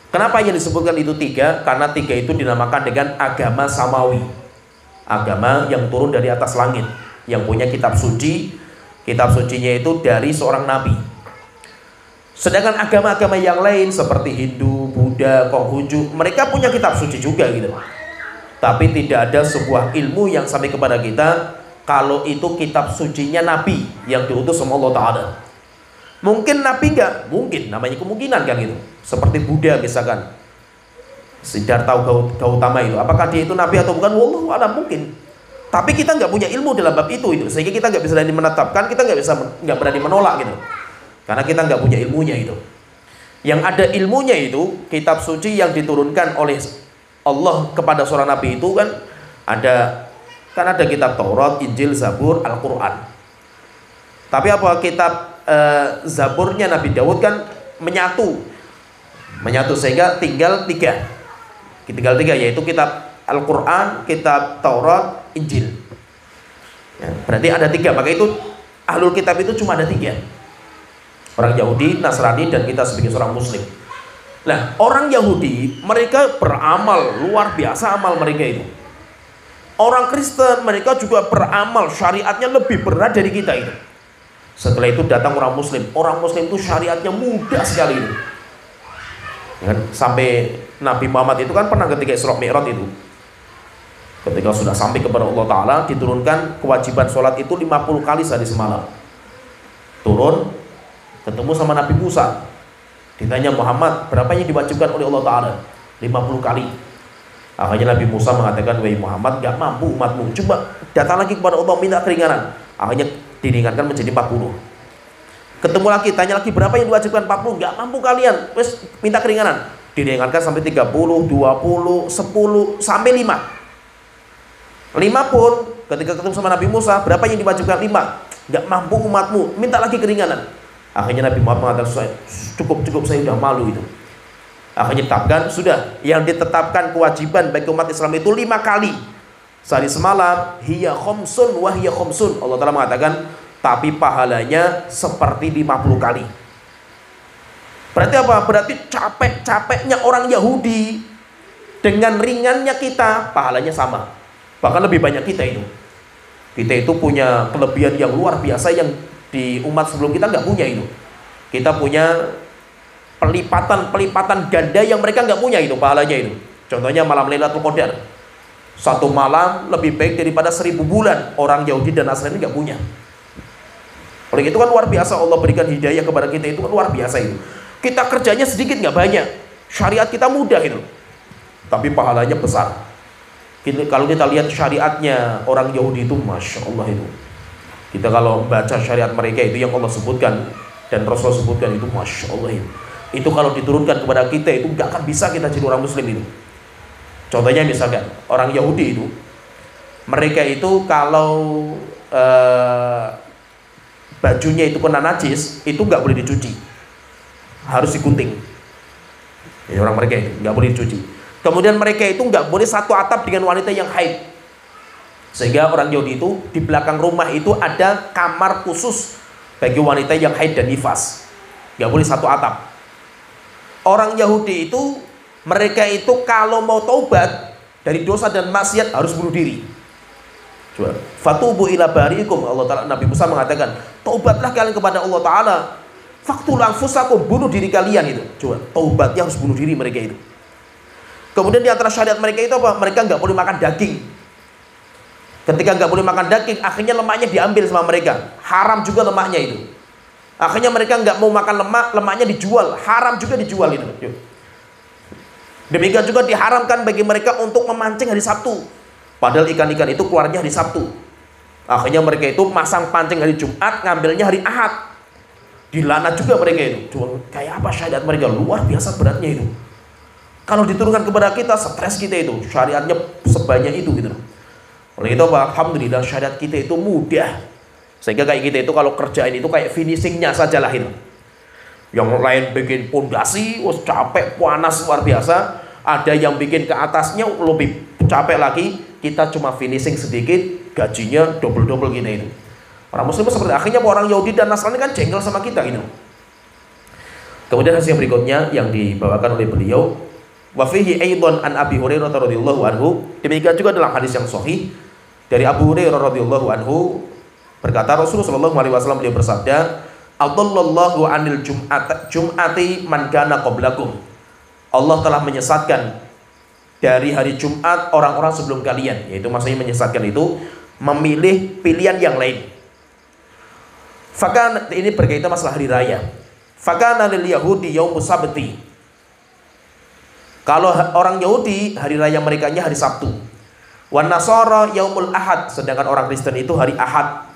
Kenapa yang disebutkan itu tiga? Karena tiga itu dinamakan dengan agama samawi, agama yang turun dari atas langit, yang punya kitab suci. Kitab sucinya itu dari seorang nabi. Sedangkan agama-agama yang lain seperti Hindu, Buddha, Konghucu, mereka punya kitab suci juga gitu. Tapi tidak ada sebuah ilmu yang sampai kepada kita kalau itu kitab sucinya nabi yang diutus sama Allah Ta'ala. Mungkin nabi enggak? Mungkin, namanya kemungkinan kan gitu. Seperti Buddha misalkan, Siddhartha Gautama itu, apakah dia itu nabi atau bukan? Wallahu a'lam, mungkin. Tapi kita nggak punya ilmu dalam bab itu, sehingga kita nggak bisa berani menetapkan, kita nggak berani menolak gitu, karena kita nggak punya ilmunya itu. Yang ada ilmunya itu kitab suci yang diturunkan oleh Allah kepada seorang nabi itu kan ada kitab Taurat, Injil, Zabur, Al-Quran. Tapi apa kitab Zaburnya Nabi Daud kan menyatu sehingga tinggal tiga, yaitu kitab Al-Quran, kitab Taurat, Injil. Ya, berarti ada tiga. Maka itu ahlul kitab itu cuma ada tiga, orang Yahudi, Nasrani, dan kita sebagai seorang Muslim. Nah, orang Yahudi mereka beramal luar biasa, amal mereka itu. Orang Kristen mereka juga beramal, syariatnya lebih berat dari kita itu. Setelah itu datang orang Muslim. Orang Muslim itu syariatnya mudah sekali itu. Ya, sampai Nabi Muhammad itu kan pernah ketika Isra Mi'raj itu, ketika sudah sampai kepada Allah Ta'ala, diturunkan kewajiban sholat itu 50 kali sehari semalam. Turun, ketemu sama Nabi Musa. Ditanya, Muhammad, berapa yang diwajibkan oleh Allah Ta'ala? 50 kali. Akhirnya Nabi Musa mengatakan, wahai Muhammad, gak mampu umatmu, coba datang lagi kepada Allah, minta keringanan. Akhirnya diringankan menjadi 40. Ketemu lagi, tanya lagi, berapa yang diwajibkan? 40. Gak mampu kalian, terus minta keringanan. Diringankan sampai 30, 20, 10, sampai 5. 5 pun ketika ketemu sama Nabi Musa, berapa yang diwajibkan? 5. Gak mampu umatmu, minta lagi keringanan. Akhirnya Nabi Muhammad mengatakan, cukup, saya sudah malu itu. Akhirnya ditetapkan, sudah, yang ditetapkan kewajiban bagi umat Islam itu 5 kali sehari semalam, hiya khomsun wa hiya khomsun. Allah Ta'ala mengatakan, tapi pahalanya seperti 50 kali. Berarti apa? Berarti capek-capeknya orang Yahudi dengan ringannya kita, pahalanya sama. Bahkan lebih banyak kita itu. Kita itu punya kelebihan yang luar biasa yang di umat sebelum kita nggak punya itu. Kita punya pelipatan ganda yang mereka nggak punya itu pahalanya itu. Contohnya malam Lailatul Qadar. Satu malam lebih baik daripada 1000 bulan. Orang Yahudi dan Nasrani nggak punya. Oleh itu kan luar biasa Allah berikan hidayah kepada kita, itu kan luar biasa itu. Kita kerjanya sedikit nggak banyak. Syariat kita mudah itu. Tapi pahalanya besar. Kalau kita lihat syariatnya orang Yahudi itu, Masya Allah itu. Kita kalau baca syariat mereka itu yang Allah sebutkan dan Rasul sebutkan itu, Masya Allah itu. Itu kalau diturunkan kepada kita itu gak akan bisa kita jadi orang Muslim itu. Contohnya misalkan orang Yahudi itu, mereka itu kalau bajunya itu kena najis, itu gak boleh dicuci, harus digunting. Ya, orang mereka itu gak boleh dicuci. Kemudian mereka itu gak boleh satu atap dengan wanita yang haid. Sehingga orang Yahudi itu di belakang rumah itu ada kamar khusus bagi wanita yang haid dan nifas. Gak boleh satu atap. Orang Yahudi itu, mereka itu kalau mau taubat dari dosa dan maksiat harus bunuh diri. Coba, fatubu ila bariikum, Allah Ta'ala, Nabi Musa mengatakan, taubatlah kalian kepada Allah Ta'ala. Faktul anfusakum, bunuh diri kalian itu. Coba, taubatnya harus bunuh diri mereka itu. Kemudian di antara syariat mereka itu apa? Mereka nggak boleh makan daging. Ketika nggak boleh makan daging, akhirnya lemaknya diambil sama mereka. Haram juga lemaknya itu. Akhirnya mereka nggak mau makan lemak, lemaknya dijual, haram juga dijual itu. Demikian juga diharamkan bagi mereka untuk memancing hari Sabtu. Padahal ikan-ikan itu keluarnya hari Sabtu. Akhirnya mereka itu masang pancing hari Jumat, ngambilnya hari Ahad. Dilaknat juga mereka itu. Cuma kayak apa syariat mereka, luar biasa beratnya itu. Kalau diturunkan kepada kita, stres kita itu, syariatnya sebanyak itu gitu. Oleh itu alhamdulillah syariat kita itu mudah. Sehingga kayak kita itu kalau kerjain itu kayak finishingnya sajalah itu. Yang lain bikin pondasi, capek, panas luar biasa. Ada yang bikin ke atasnya lebih capek lagi. Kita cuma finishing sedikit, gajinya double-double kita itu. Orang Muslim seperti akhirnya orang Yahudi dan Nasrani kan jengkel sama kita gitu. Kemudian hasil yang berikutnya yang dibawakan oleh beliau, wa fihi aidan an Abi Hurairah radhiyallahu anhu. Demikian juga dalam hadis yang sahih dari Abu Hurairah radhiyallahu anhu. Berkata Rasulullah SAW, beliau bersabda, Adallallahu anil jum'ati man kana qablakum. Allah telah menyesatkan dari hari Jumat orang-orang sebelum kalian. Yaitu maksudnya menyesatkan itu memilih pilihan yang lain. Fakana, ini berkaitan masalah hari raya. Fakana lil Yahudi yaumus sabti. Kalau orang Yahudi hari raya mereka hari Sabtu. Wan Nasara yaumul Ahad, sedangkan orang Kristen itu hari Ahad.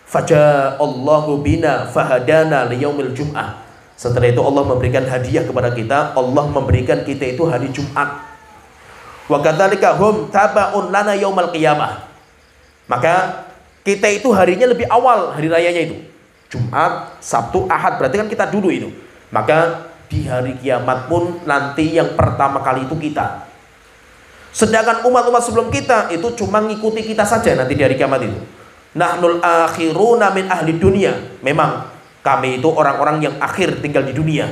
Faja'allahu bina fahadana liyaumil Jum'ah. Setelah itu Allah memberikan hadiah kepada kita. Allah memberikan kita itu hari Jumat. Wa kadzalika hum taba'un lana yaumal qiyamah. Maka kita itu harinya lebih awal hari rayanya itu. Jumat, Sabtu, Ahad, berarti kan kita dulu itu. Maka di hari kiamat pun nanti yang pertama kali itu kita. Sedangkan umat-umat sebelum kita itu cuma ngikuti kita saja nanti di hari kiamat itu. Nahnul akhiruna min ahli dunia. Memang kami itu orang-orang yang akhir tinggal di dunia.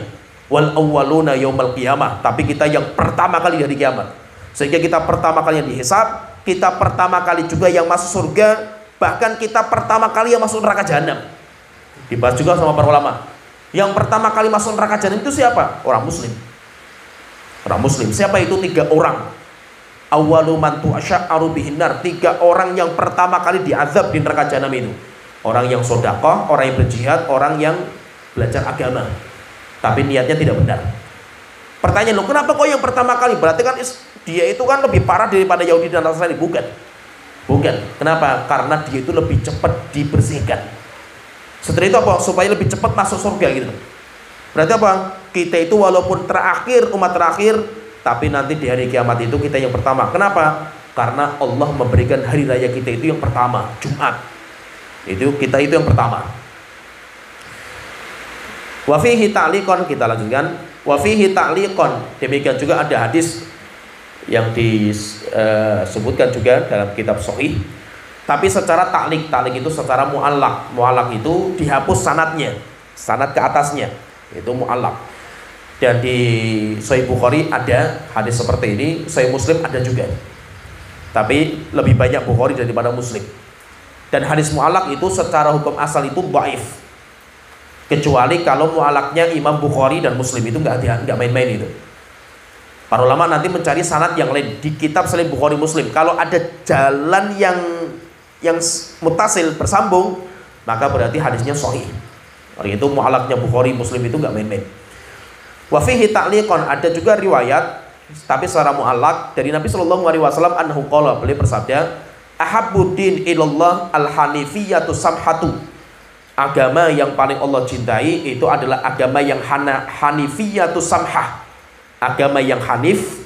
Wal awwaluna yaumal qiyamah. Tapi kita yang pertama kali di hari kiamat. Sehingga kita pertama kali yang dihisab, kita pertama kali juga yang masuk surga, bahkan kita pertama kali yang masuk neraka jahanam. Dibahas juga sama para ulama. Yang pertama kali masuk neraka jahanam itu siapa? Orang muslim. Orang muslim. Siapa itu? 3 orang. Awwalu man tu'asya'aru bihinnar. 3 orang yang pertama kali diazab di neraka jahanam itu. Orang yang sedekah, orang yang berjihad, orang yang belajar agama. Tapi niatnya tidak benar. Pertanyaan, lo kenapa kok yang pertama kali? Berarti kan dia itu kan lebih parah daripada Yahudi dan Nasrani. Bukan. Bukan. Kenapa? Karena dia itu lebih cepat dibersihkan. Setelah itu apa? Supaya lebih cepat masuk surga gitu. Berarti apa? Kita itu walaupun terakhir, umat terakhir, tapi nanti di hari kiamat itu kita yang pertama. Kenapa? Karena Allah memberikan hari raya kita itu yang pertama, Jumat. Itu kita itu yang pertama. Wa fihi ta'liqon, kita lanjutkan. Wa fihi ta'liqon, demikian juga ada hadis yang disebutkan juga dalam kitab Sahih. Tapi secara ta'liq itu secara mu'allaq. Mu'allaq itu dihapus sanadnya, sanad ke atasnya, itu mu'allaq. Dan di Sahih Bukhari ada hadis seperti ini, Sahih Muslim ada juga. Tapi lebih banyak Bukhari daripada Muslim. Dan hadis mu'allaq itu secara hukum asal itu dhaif. Kecuali kalau mu'allaqnya Imam Bukhari dan Muslim, itu nggak main-main itu. Para ulama nanti mencari sanad yang lain di kitab selain Bukhari Muslim. Kalau ada jalan yang mutasil bersambung, maka berarti hadisnya sahih. Oleh itu mu'allaqnya Bukhari Muslim itu nggak main-main. Wa fihi ta'liqon, ada juga riwayat tapi secara mu'allaq dari Nabi sallallahu alaihi wasallam annahu qala, beliau bersabda, ahabbuddin ilallah al-hanifiyatu samhatu. Agama yang paling Allah cintai itu adalah agama yang hanifiyatu samhah. Agama yang hanif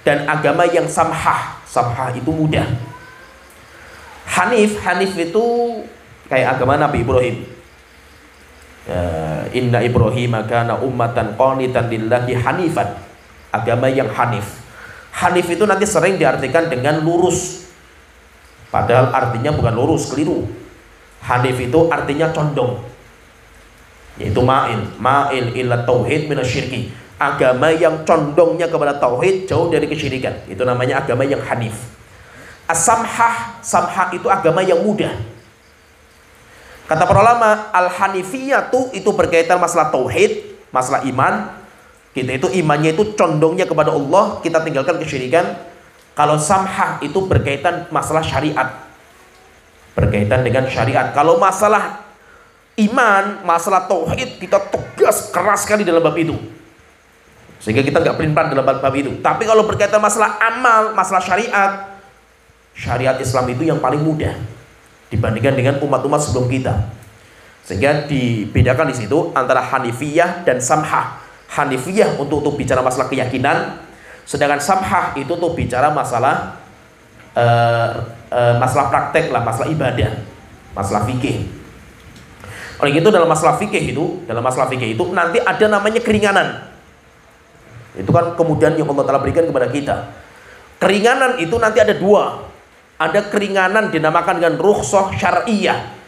dan agama yang samhah. Samhah itu mudah. Hanif itu kayak agama Nabi Ibrahim. Inna Ibrahim kana ummatan qanitan lillahi hanifan. Agama yang hanif. Hanif itu nanti sering diartikan dengan lurus. Padahal artinya bukan lurus, keliru. Hanif itu artinya condong, yaitu ma'il ila tauhid minasyirki. Agama yang condongnya kepada tauhid, jauh dari kesyirikan. Itu namanya agama yang hanif. As-samhah, samhah itu agama yang mudah. Kata para ulama, al-hanifiyatu itu berkaitan masalah tauhid, masalah iman. Kita itu imannya itu condongnya kepada Allah, kita tinggalkan kesyirikan. Kalau samhah itu berkaitan masalah syariat, berkaitan dengan syariat. Kalau masalah iman, masalah tauhid, kita tegas keras sekali dalam bab itu, sehingga kita nggak pelin-pelan dalam bab itu. Tapi kalau berkaitan masalah amal, masalah syariat, syariat Islam itu yang paling mudah dibandingkan dengan umat-umat sebelum kita. Sehingga dibedakan di situ antara hanifiyah dan samhah. Hanifiyah untuk bicara masalah keyakinan, sedangkan samhah itu untuk bicara masalah masalah praktek lah, masalah ibadah, masalah fikih. Oleh itu dalam masalah fikih itu nanti ada namanya keringanan. Itu kan kemudian yang Allah Ta'ala berikan kepada kita. Keringanan itu nanti ada 2. Ada keringanan dinamakan dengan rukhsah syar'iyah.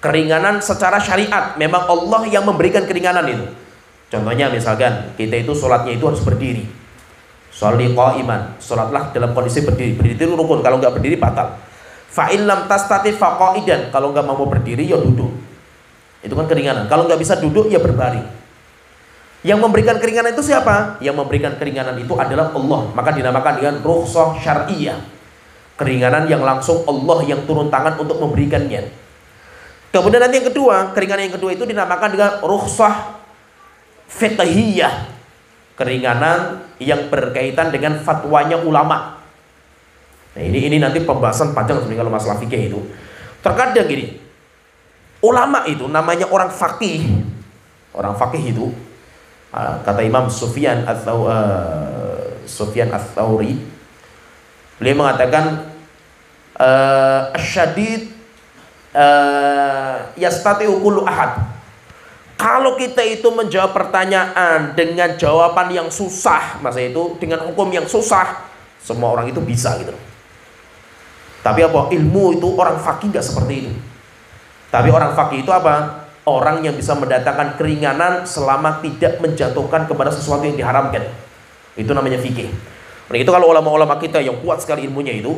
Keringanan secara syariat, memang Allah yang memberikan keringanan itu. Contohnya misalkan kita itu sholatnya itu harus berdiri. Sholli qa'iman, sholatlah dalam kondisi berdiri. Berdiri itu rukun, kalau nggak berdiri batal. Fa'in lam tastati faqa'idan, kalau nggak mau berdiri ya duduk. Itu kan keringanan. Kalau nggak bisa duduk ya berbaring. Yang memberikan keringanan itu siapa? Yang memberikan keringanan itu adalah Allah. Maka dinamakan dengan rukhsah syar'iyah. Keringanan yang langsung Allah yang turun tangan untuk memberikannya. Kemudian nanti yang kedua, keringanan yang kedua itu dinamakan dengan rukhsah fiqhiyah. Keringanan yang berkaitan dengan fatwanya ulama. Nah, ini nanti pembahasan panjang sebenarnya kalau masalah fikih itu. Terkadang gini, ulama itu namanya orang faqih. Orang faqih itu kata Imam Sufyan Ats-Tsauri, beliau mengatakan asyadid yastati'u kullu ahad. Kalau kita itu menjawab pertanyaan dengan jawaban yang susah, maksudnya itu dengan hukum yang susah, semua orang itu bisa gitu. Tapi apa? Ilmu itu orang faqih nggak seperti itu. Tapi orang faqih itu apa? Orang yang bisa mendatangkan keringanan selama tidak menjatuhkan kepada sesuatu yang diharamkan. Itu namanya fikih. Nah, itu kalau ulama-ulama kita yang kuat sekali ilmunya itu,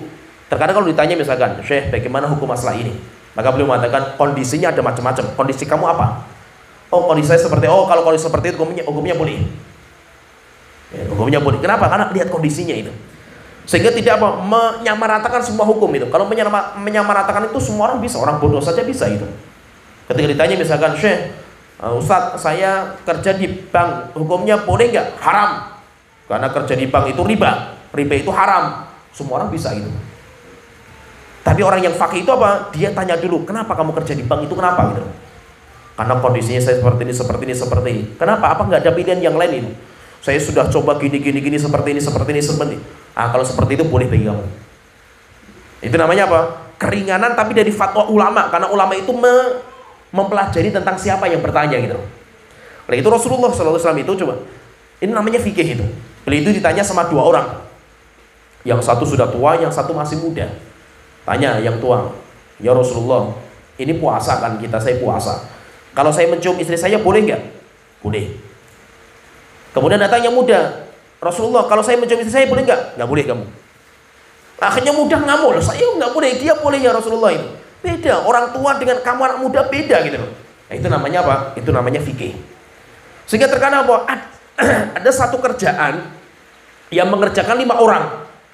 Terkadang kalau ditanya misalkan, Syekh bagaimana hukum masalah ini, maka beliau mengatakan kondisinya ada macam-macam. Kondisi kamu apa? Oh kondisi saya seperti, oh kalau kondisi seperti itu hukumnya boleh. Ya, hukumnya boleh. Kenapa? Karena lihat kondisinya itu. Sehingga tidak menyamaratakan semua hukum itu. Kalau menyamaratakan itu semua orang bisa, orang bodoh saja bisa itu. Ketika ditanya misalkan, Syekh, Ustadz saya kerja di bank, hukumnya boleh nggak? Haram. Karena kerja di bank itu riba itu haram. Semua orang bisa itu. Tapi orang yang fakih itu apa? Dia tanya dulu, kenapa kamu kerja di bank itu, kenapa gitu? Karena kondisinya saya seperti ini. Kenapa? Apa nggak ada pilihan yang lain itu? Saya sudah coba gini, seperti ini. Kalau seperti itu boleh bagi kamu. Itu namanya apa? Keringanan tapi dari fatwa ulama. Karena ulama itu mempelajari tentang siapa yang bertanya gitu. Oleh itu Rasulullah SAW itu coba, ini namanya fikih itu. Beliau itu ditanya sama dua orang. Yang satu sudah tua, yang satu masih muda. Tanya yang tua, ya Rasulullah, ini puasa kan kita, saya puasa. Kalau saya mencium istri saya boleh nggak? Boleh. Kemudian datang yang muda, Rasulullah, kalau saya mencium istri saya boleh nggak? Nggak boleh kamu. Akhirnya muda ngamul, saya nggak boleh, dia boleh ya Rasulullah itu. Beda, orang tua dengan kamu anak muda beda gitu. Nah, itu namanya apa? Itu namanya fikih. Sehingga terkadang apa? Ada satu kerjaan yang mengerjakan 5 orang.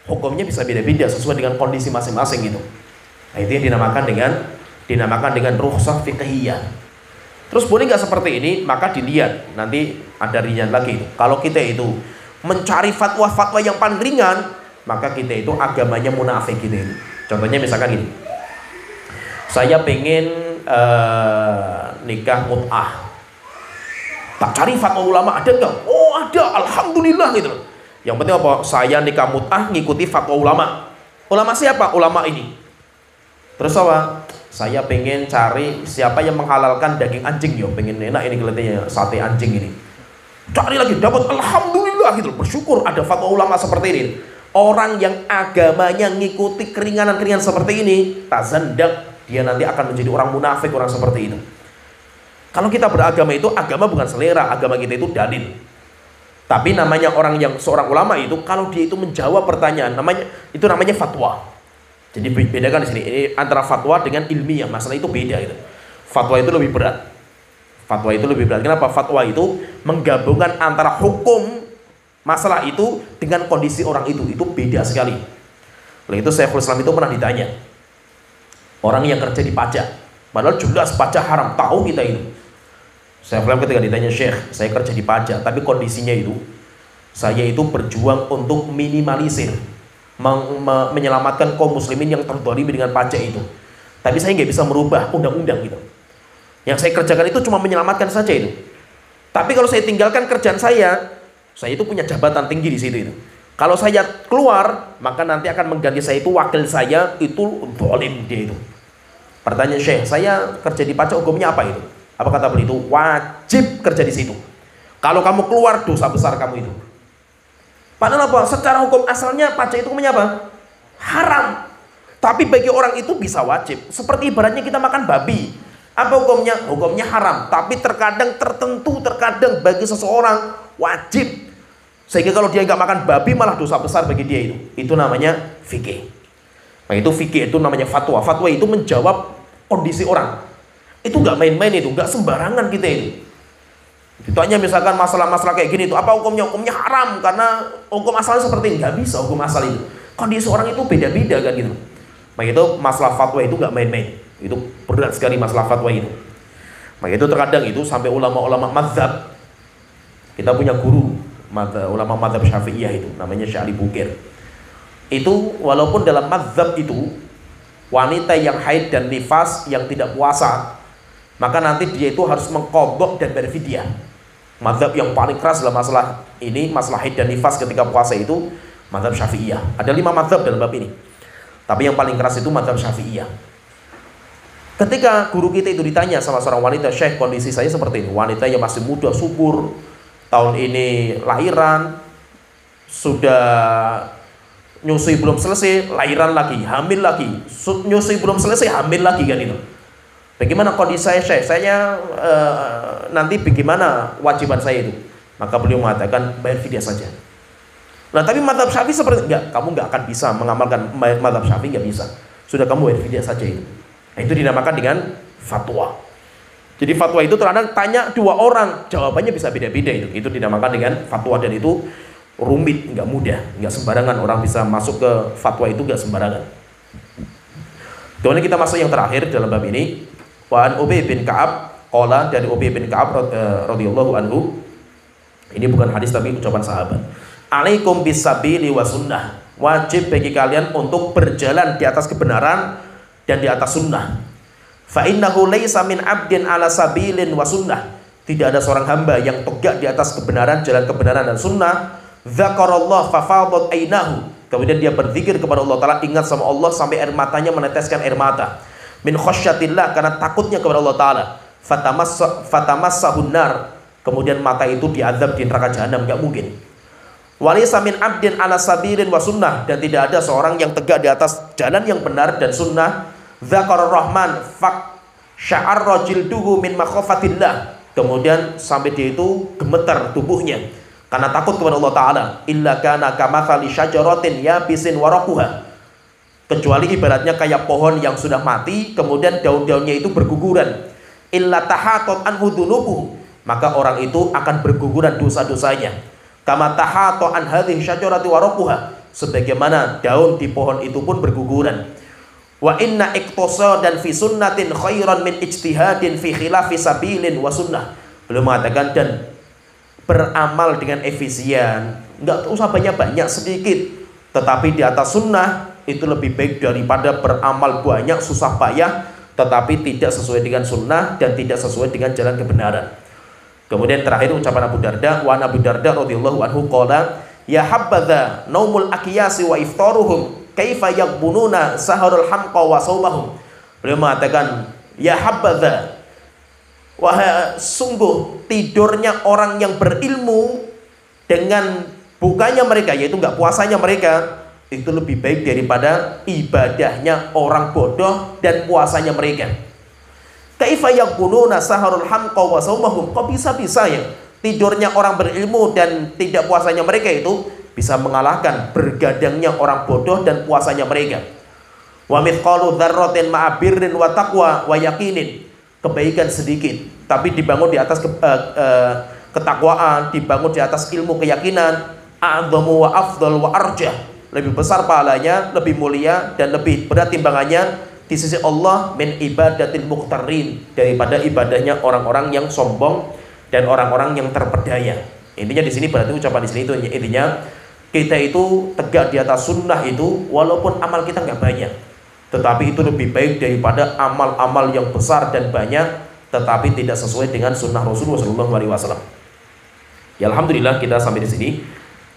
Hukumnya bisa beda-beda sesuai dengan kondisi masing-masing gitu. Nah, itu yang dinamakan dengan rukhsah fiqhiyah. Terus boleh nggak seperti ini? Maka dilihat nanti ada ringan lagi. Kalau kita itu mencari fatwa-fatwa yang paling ringan, maka kita itu agamanya munafik gitu. Contohnya misalkan gini, saya pengen nikah mut'ah. Tak cari fatwa ulama, ada nggak? Oh ada, alhamdulillah gitu. Yang penting apa? Saya nikah mut'ah ngikuti fatwa ulama. Ulama siapa? Ulama ini. Terus apa? Saya pengen cari siapa yang menghalalkan daging anjing, yo. Pengen enak ini kelihatannya sate anjing ini. Cari lagi, dapat, alhamdulillah gitu. Bersyukur ada fatwa ulama seperti ini. Orang yang agamanya ngikuti keringanan-keringanan seperti ini, tazandak, dia nanti akan menjadi orang munafik, orang seperti itu. Kalau kita beragama itu, agama bukan selera, agama kita itu dalil. Tapi namanya orang yang seorang ulama itu, kalau dia itu menjawab pertanyaan, itu namanya fatwa. Jadi bedakan di sini, ini antara fatwa dengan ilmiah, masalah itu beda gitu. Fatwa itu lebih berat. Fatwa itu lebih berat. Kenapa? Fatwa itu menggabungkan antara hukum masalah itu dengan kondisi orang itu beda sekali. Oleh itu Syekhul Islam itu pernah ditanya, orang yang kerja di pajak, padahal jelas pajak haram, tahu kita itu. Syekhul Islam ketika ditanya, Syekh, saya kerja di pajak, tapi kondisinya itu, saya itu berjuang untuk minimalisir, menyelamatkan kaum muslimin yang terzalimi dengan pajak itu. Tapi saya nggak bisa merubah undang-undang gitu. Yang saya kerjakan itu cuma menyelamatkan saja itu. Tapi kalau saya tinggalkan kerjaan saya itu punya jabatan tinggi di situ itu. Kalau saya keluar, maka nanti akan mengganti saya itu wakil saya itu zalim dia itu. Pertanyaan Syekh, saya kerja di pajak hukumnya apa itu? Apa kata beliau itu? Wajib kerja di situ. Kalau kamu keluar, dosa besar kamu itu. Padahal apa? Secara hukum asalnya pajak itu hukumnya apa? Haram. Tapi bagi orang itu bisa wajib. Seperti ibaratnya kita makan babi. Apa hukumnya? Hukumnya haram. Tapi terkadang tertentu, terkadang bagi seseorang wajib. Sehingga kalau dia nggak makan babi malah dosa besar bagi dia itu. Itu namanya fikih. Nah itu fikih, itu namanya fatwa. Fatwa itu menjawab kondisi orang. Itu nggak main-main itu, nggak sembarangan kita itu. Ditanya misalkan masalah-masalah kayak gini itu, apa hukumnya? Hukumnya haram karena hukum asalnya seperti ini. Nggak bisa hukum asal itu. Kondisi orang itu beda-beda kan gitu. Nah itu masalah fatwa itu nggak main-main. Itu berat sekali masalah fatwa itu. Nah itu terkadang itu sampai ulama-ulama mazhab. Kita punya guru ulama mazhab Syafi'iyah itu namanya Syekh Ali Bukir. Itu walaupun dalam mazhab itu wanita yang haid dan nifas yang tidak puasa, maka nanti dia itu harus mengqadha dan berfidyah. Mazhab yang paling keras dalam masalah ini, masalah haid dan nifas ketika puasa itu mazhab Syafi'iyah. Ada 5 mazhab dalam bab ini. Tapi yang paling keras itu mazhab Syafi'iyah. Ketika guru kita itu ditanya sama seorang wanita, Syekh, kondisi saya seperti ini. Wanita yang masih muda, subur, tahun ini lahiran, sudah nyusui belum selesai, lahiran lagi, hamil lagi, nyusui belum selesai, hamil lagi kan itu. Bagaimana kondisi saya, Syekh? Saya nanti bagaimana wajiban saya itu? Maka beliau mengatakan bayar fidyah saja. Nah tapi mazhab Syafi'i seperti enggak, kamu enggak akan bisa mengamalkan mazhab Syafi'i, enggak bisa. Sudah kamu wirid saja itu. Nah, itu dinamakan dengan fatwa. Jadi fatwa itu terkadang tanya 2 orang, jawabannya bisa beda-beda itu. Itu dinamakan dengan fatwa dan itu rumit, enggak mudah, enggak sembarangan orang bisa masuk ke fatwa itu, enggak sembarangan. Kemudian kita masuk yang terakhir dalam bab ini. Wa an Ubay bin Ka'ab, qala, dari Ubay bin Ka'ab radhiyallahu anhu. Ini bukan hadis tapi ucapan sahabat. Alaikum bisabili wa sunnah. Wajib bagi kalian untuk berjalan di atas kebenaran dan di atas sunnah. Fa innahu laisa min abdin ala sabilin wa sunnah. Tidak ada seorang hamba yang tegak di atas kebenaran, jalan kebenaran dan sunnah. Dzakarallah fa fadat ainahu. Kemudian dia berzikir kepada Allah Ta'ala, ingat sama Allah sampai air matanya meneteskan air mata. Min khasyatillah, karena takutnya kepada Allah Ta'ala. Fatamassahun nar. Kemudian mata itu diazab di neraka jahanam, enggak mungkin. Walaysa min abdin ala sabilin wa sunnah, dan tidak ada seorang yang tegak di atas jalan yang benar dan sunnah. Dzakarar rahman faq sya'arra jilduhu min makhafatillah. Kemudian sampai dia itu gemetar tubuhnya karena takut kepada Allah Ta'ala. Illa kana kamathali syajaratin yabisin waraquha. Kecuali ibaratnya kayak pohon yang sudah mati, kemudian daun-daunnya itu berguguran. Illa tahatot anhu dhunubuhu, maka orang itu akan berguguran dosa-dosanya. Kama tahato an hadhihi syajarati waraquha, sebagaimana daun di pohon itu pun berguguran. Wa inna iqtisadan fi sunnatin khairan min ijtihadin fi khilafi sabilin wa sunnah. Beliau mengatakan, dan beramal dengan efisien, enggak usah banyak-banyak, sedikit, tetapi di atas sunnah itu lebih baik daripada beramal banyak susah payah tetapi tidak sesuai dengan sunnah dan tidak sesuai dengan jalan kebenaran. Kemudian terakhir ucapan Abu Darda, wa Abu Darda radhiyallahu anhu qala, ya habadza naumul aqyasi wa iftaruhum kaifa yaghbununa saharul hamqa wa saumahum. Beliau mengatakan, ya habadza, wahai sungguh tidurnya orang yang berilmu dengan bukanya mereka, yaitu enggak puasanya mereka, itu lebih baik daripada ibadahnya orang bodoh dan puasanya mereka. Kaifa yaghbununa saharul hamqa wa saumahum. Kok bisa-bisa ya tidurnya orang berilmu dan tidak puasanya mereka itu bisa mengalahkan bergadangnya orang bodoh dan puasanya mereka. Wa mithqalu dzarratin ma'a birrin wa taqwa wa yaqinin. Kebaikan sedikit tapi dibangun di atas ketakwaan, dibangun di atas ilmu keyakinan, a'dhamu wa afdal wa arjah. Lebih besar pahalanya, lebih mulia dan lebih berat timbangannya di sisi Allah min ibadatil muqtarrin, daripada ibadahnya orang-orang yang sombong dan orang-orang yang terpedaya. Intinya di sini berarti ucapan di sini itu intinya kita itu tegak di atas sunnah itu walaupun amal kita nggak banyak, tetapi itu lebih baik daripada amal-amal yang besar dan banyak tetapi tidak sesuai dengan sunnah Rasulullah SAW. Ya alhamdulillah kita sampai di sini.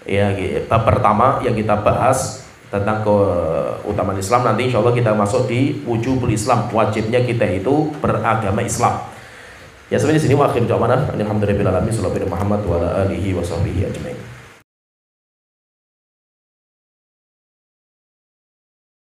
Ya, bab pertama yang kita bahas tentang keutamaan Islam. Nanti insya Allah kita masuk di wujubul Islam, wajibnya kita itu beragama Islam. Ya sampai di sini wa akhir da'wana alhamdulillahirabbil alamin, sallallahu alaihi wa ala alihi wa sahbihi ajmain.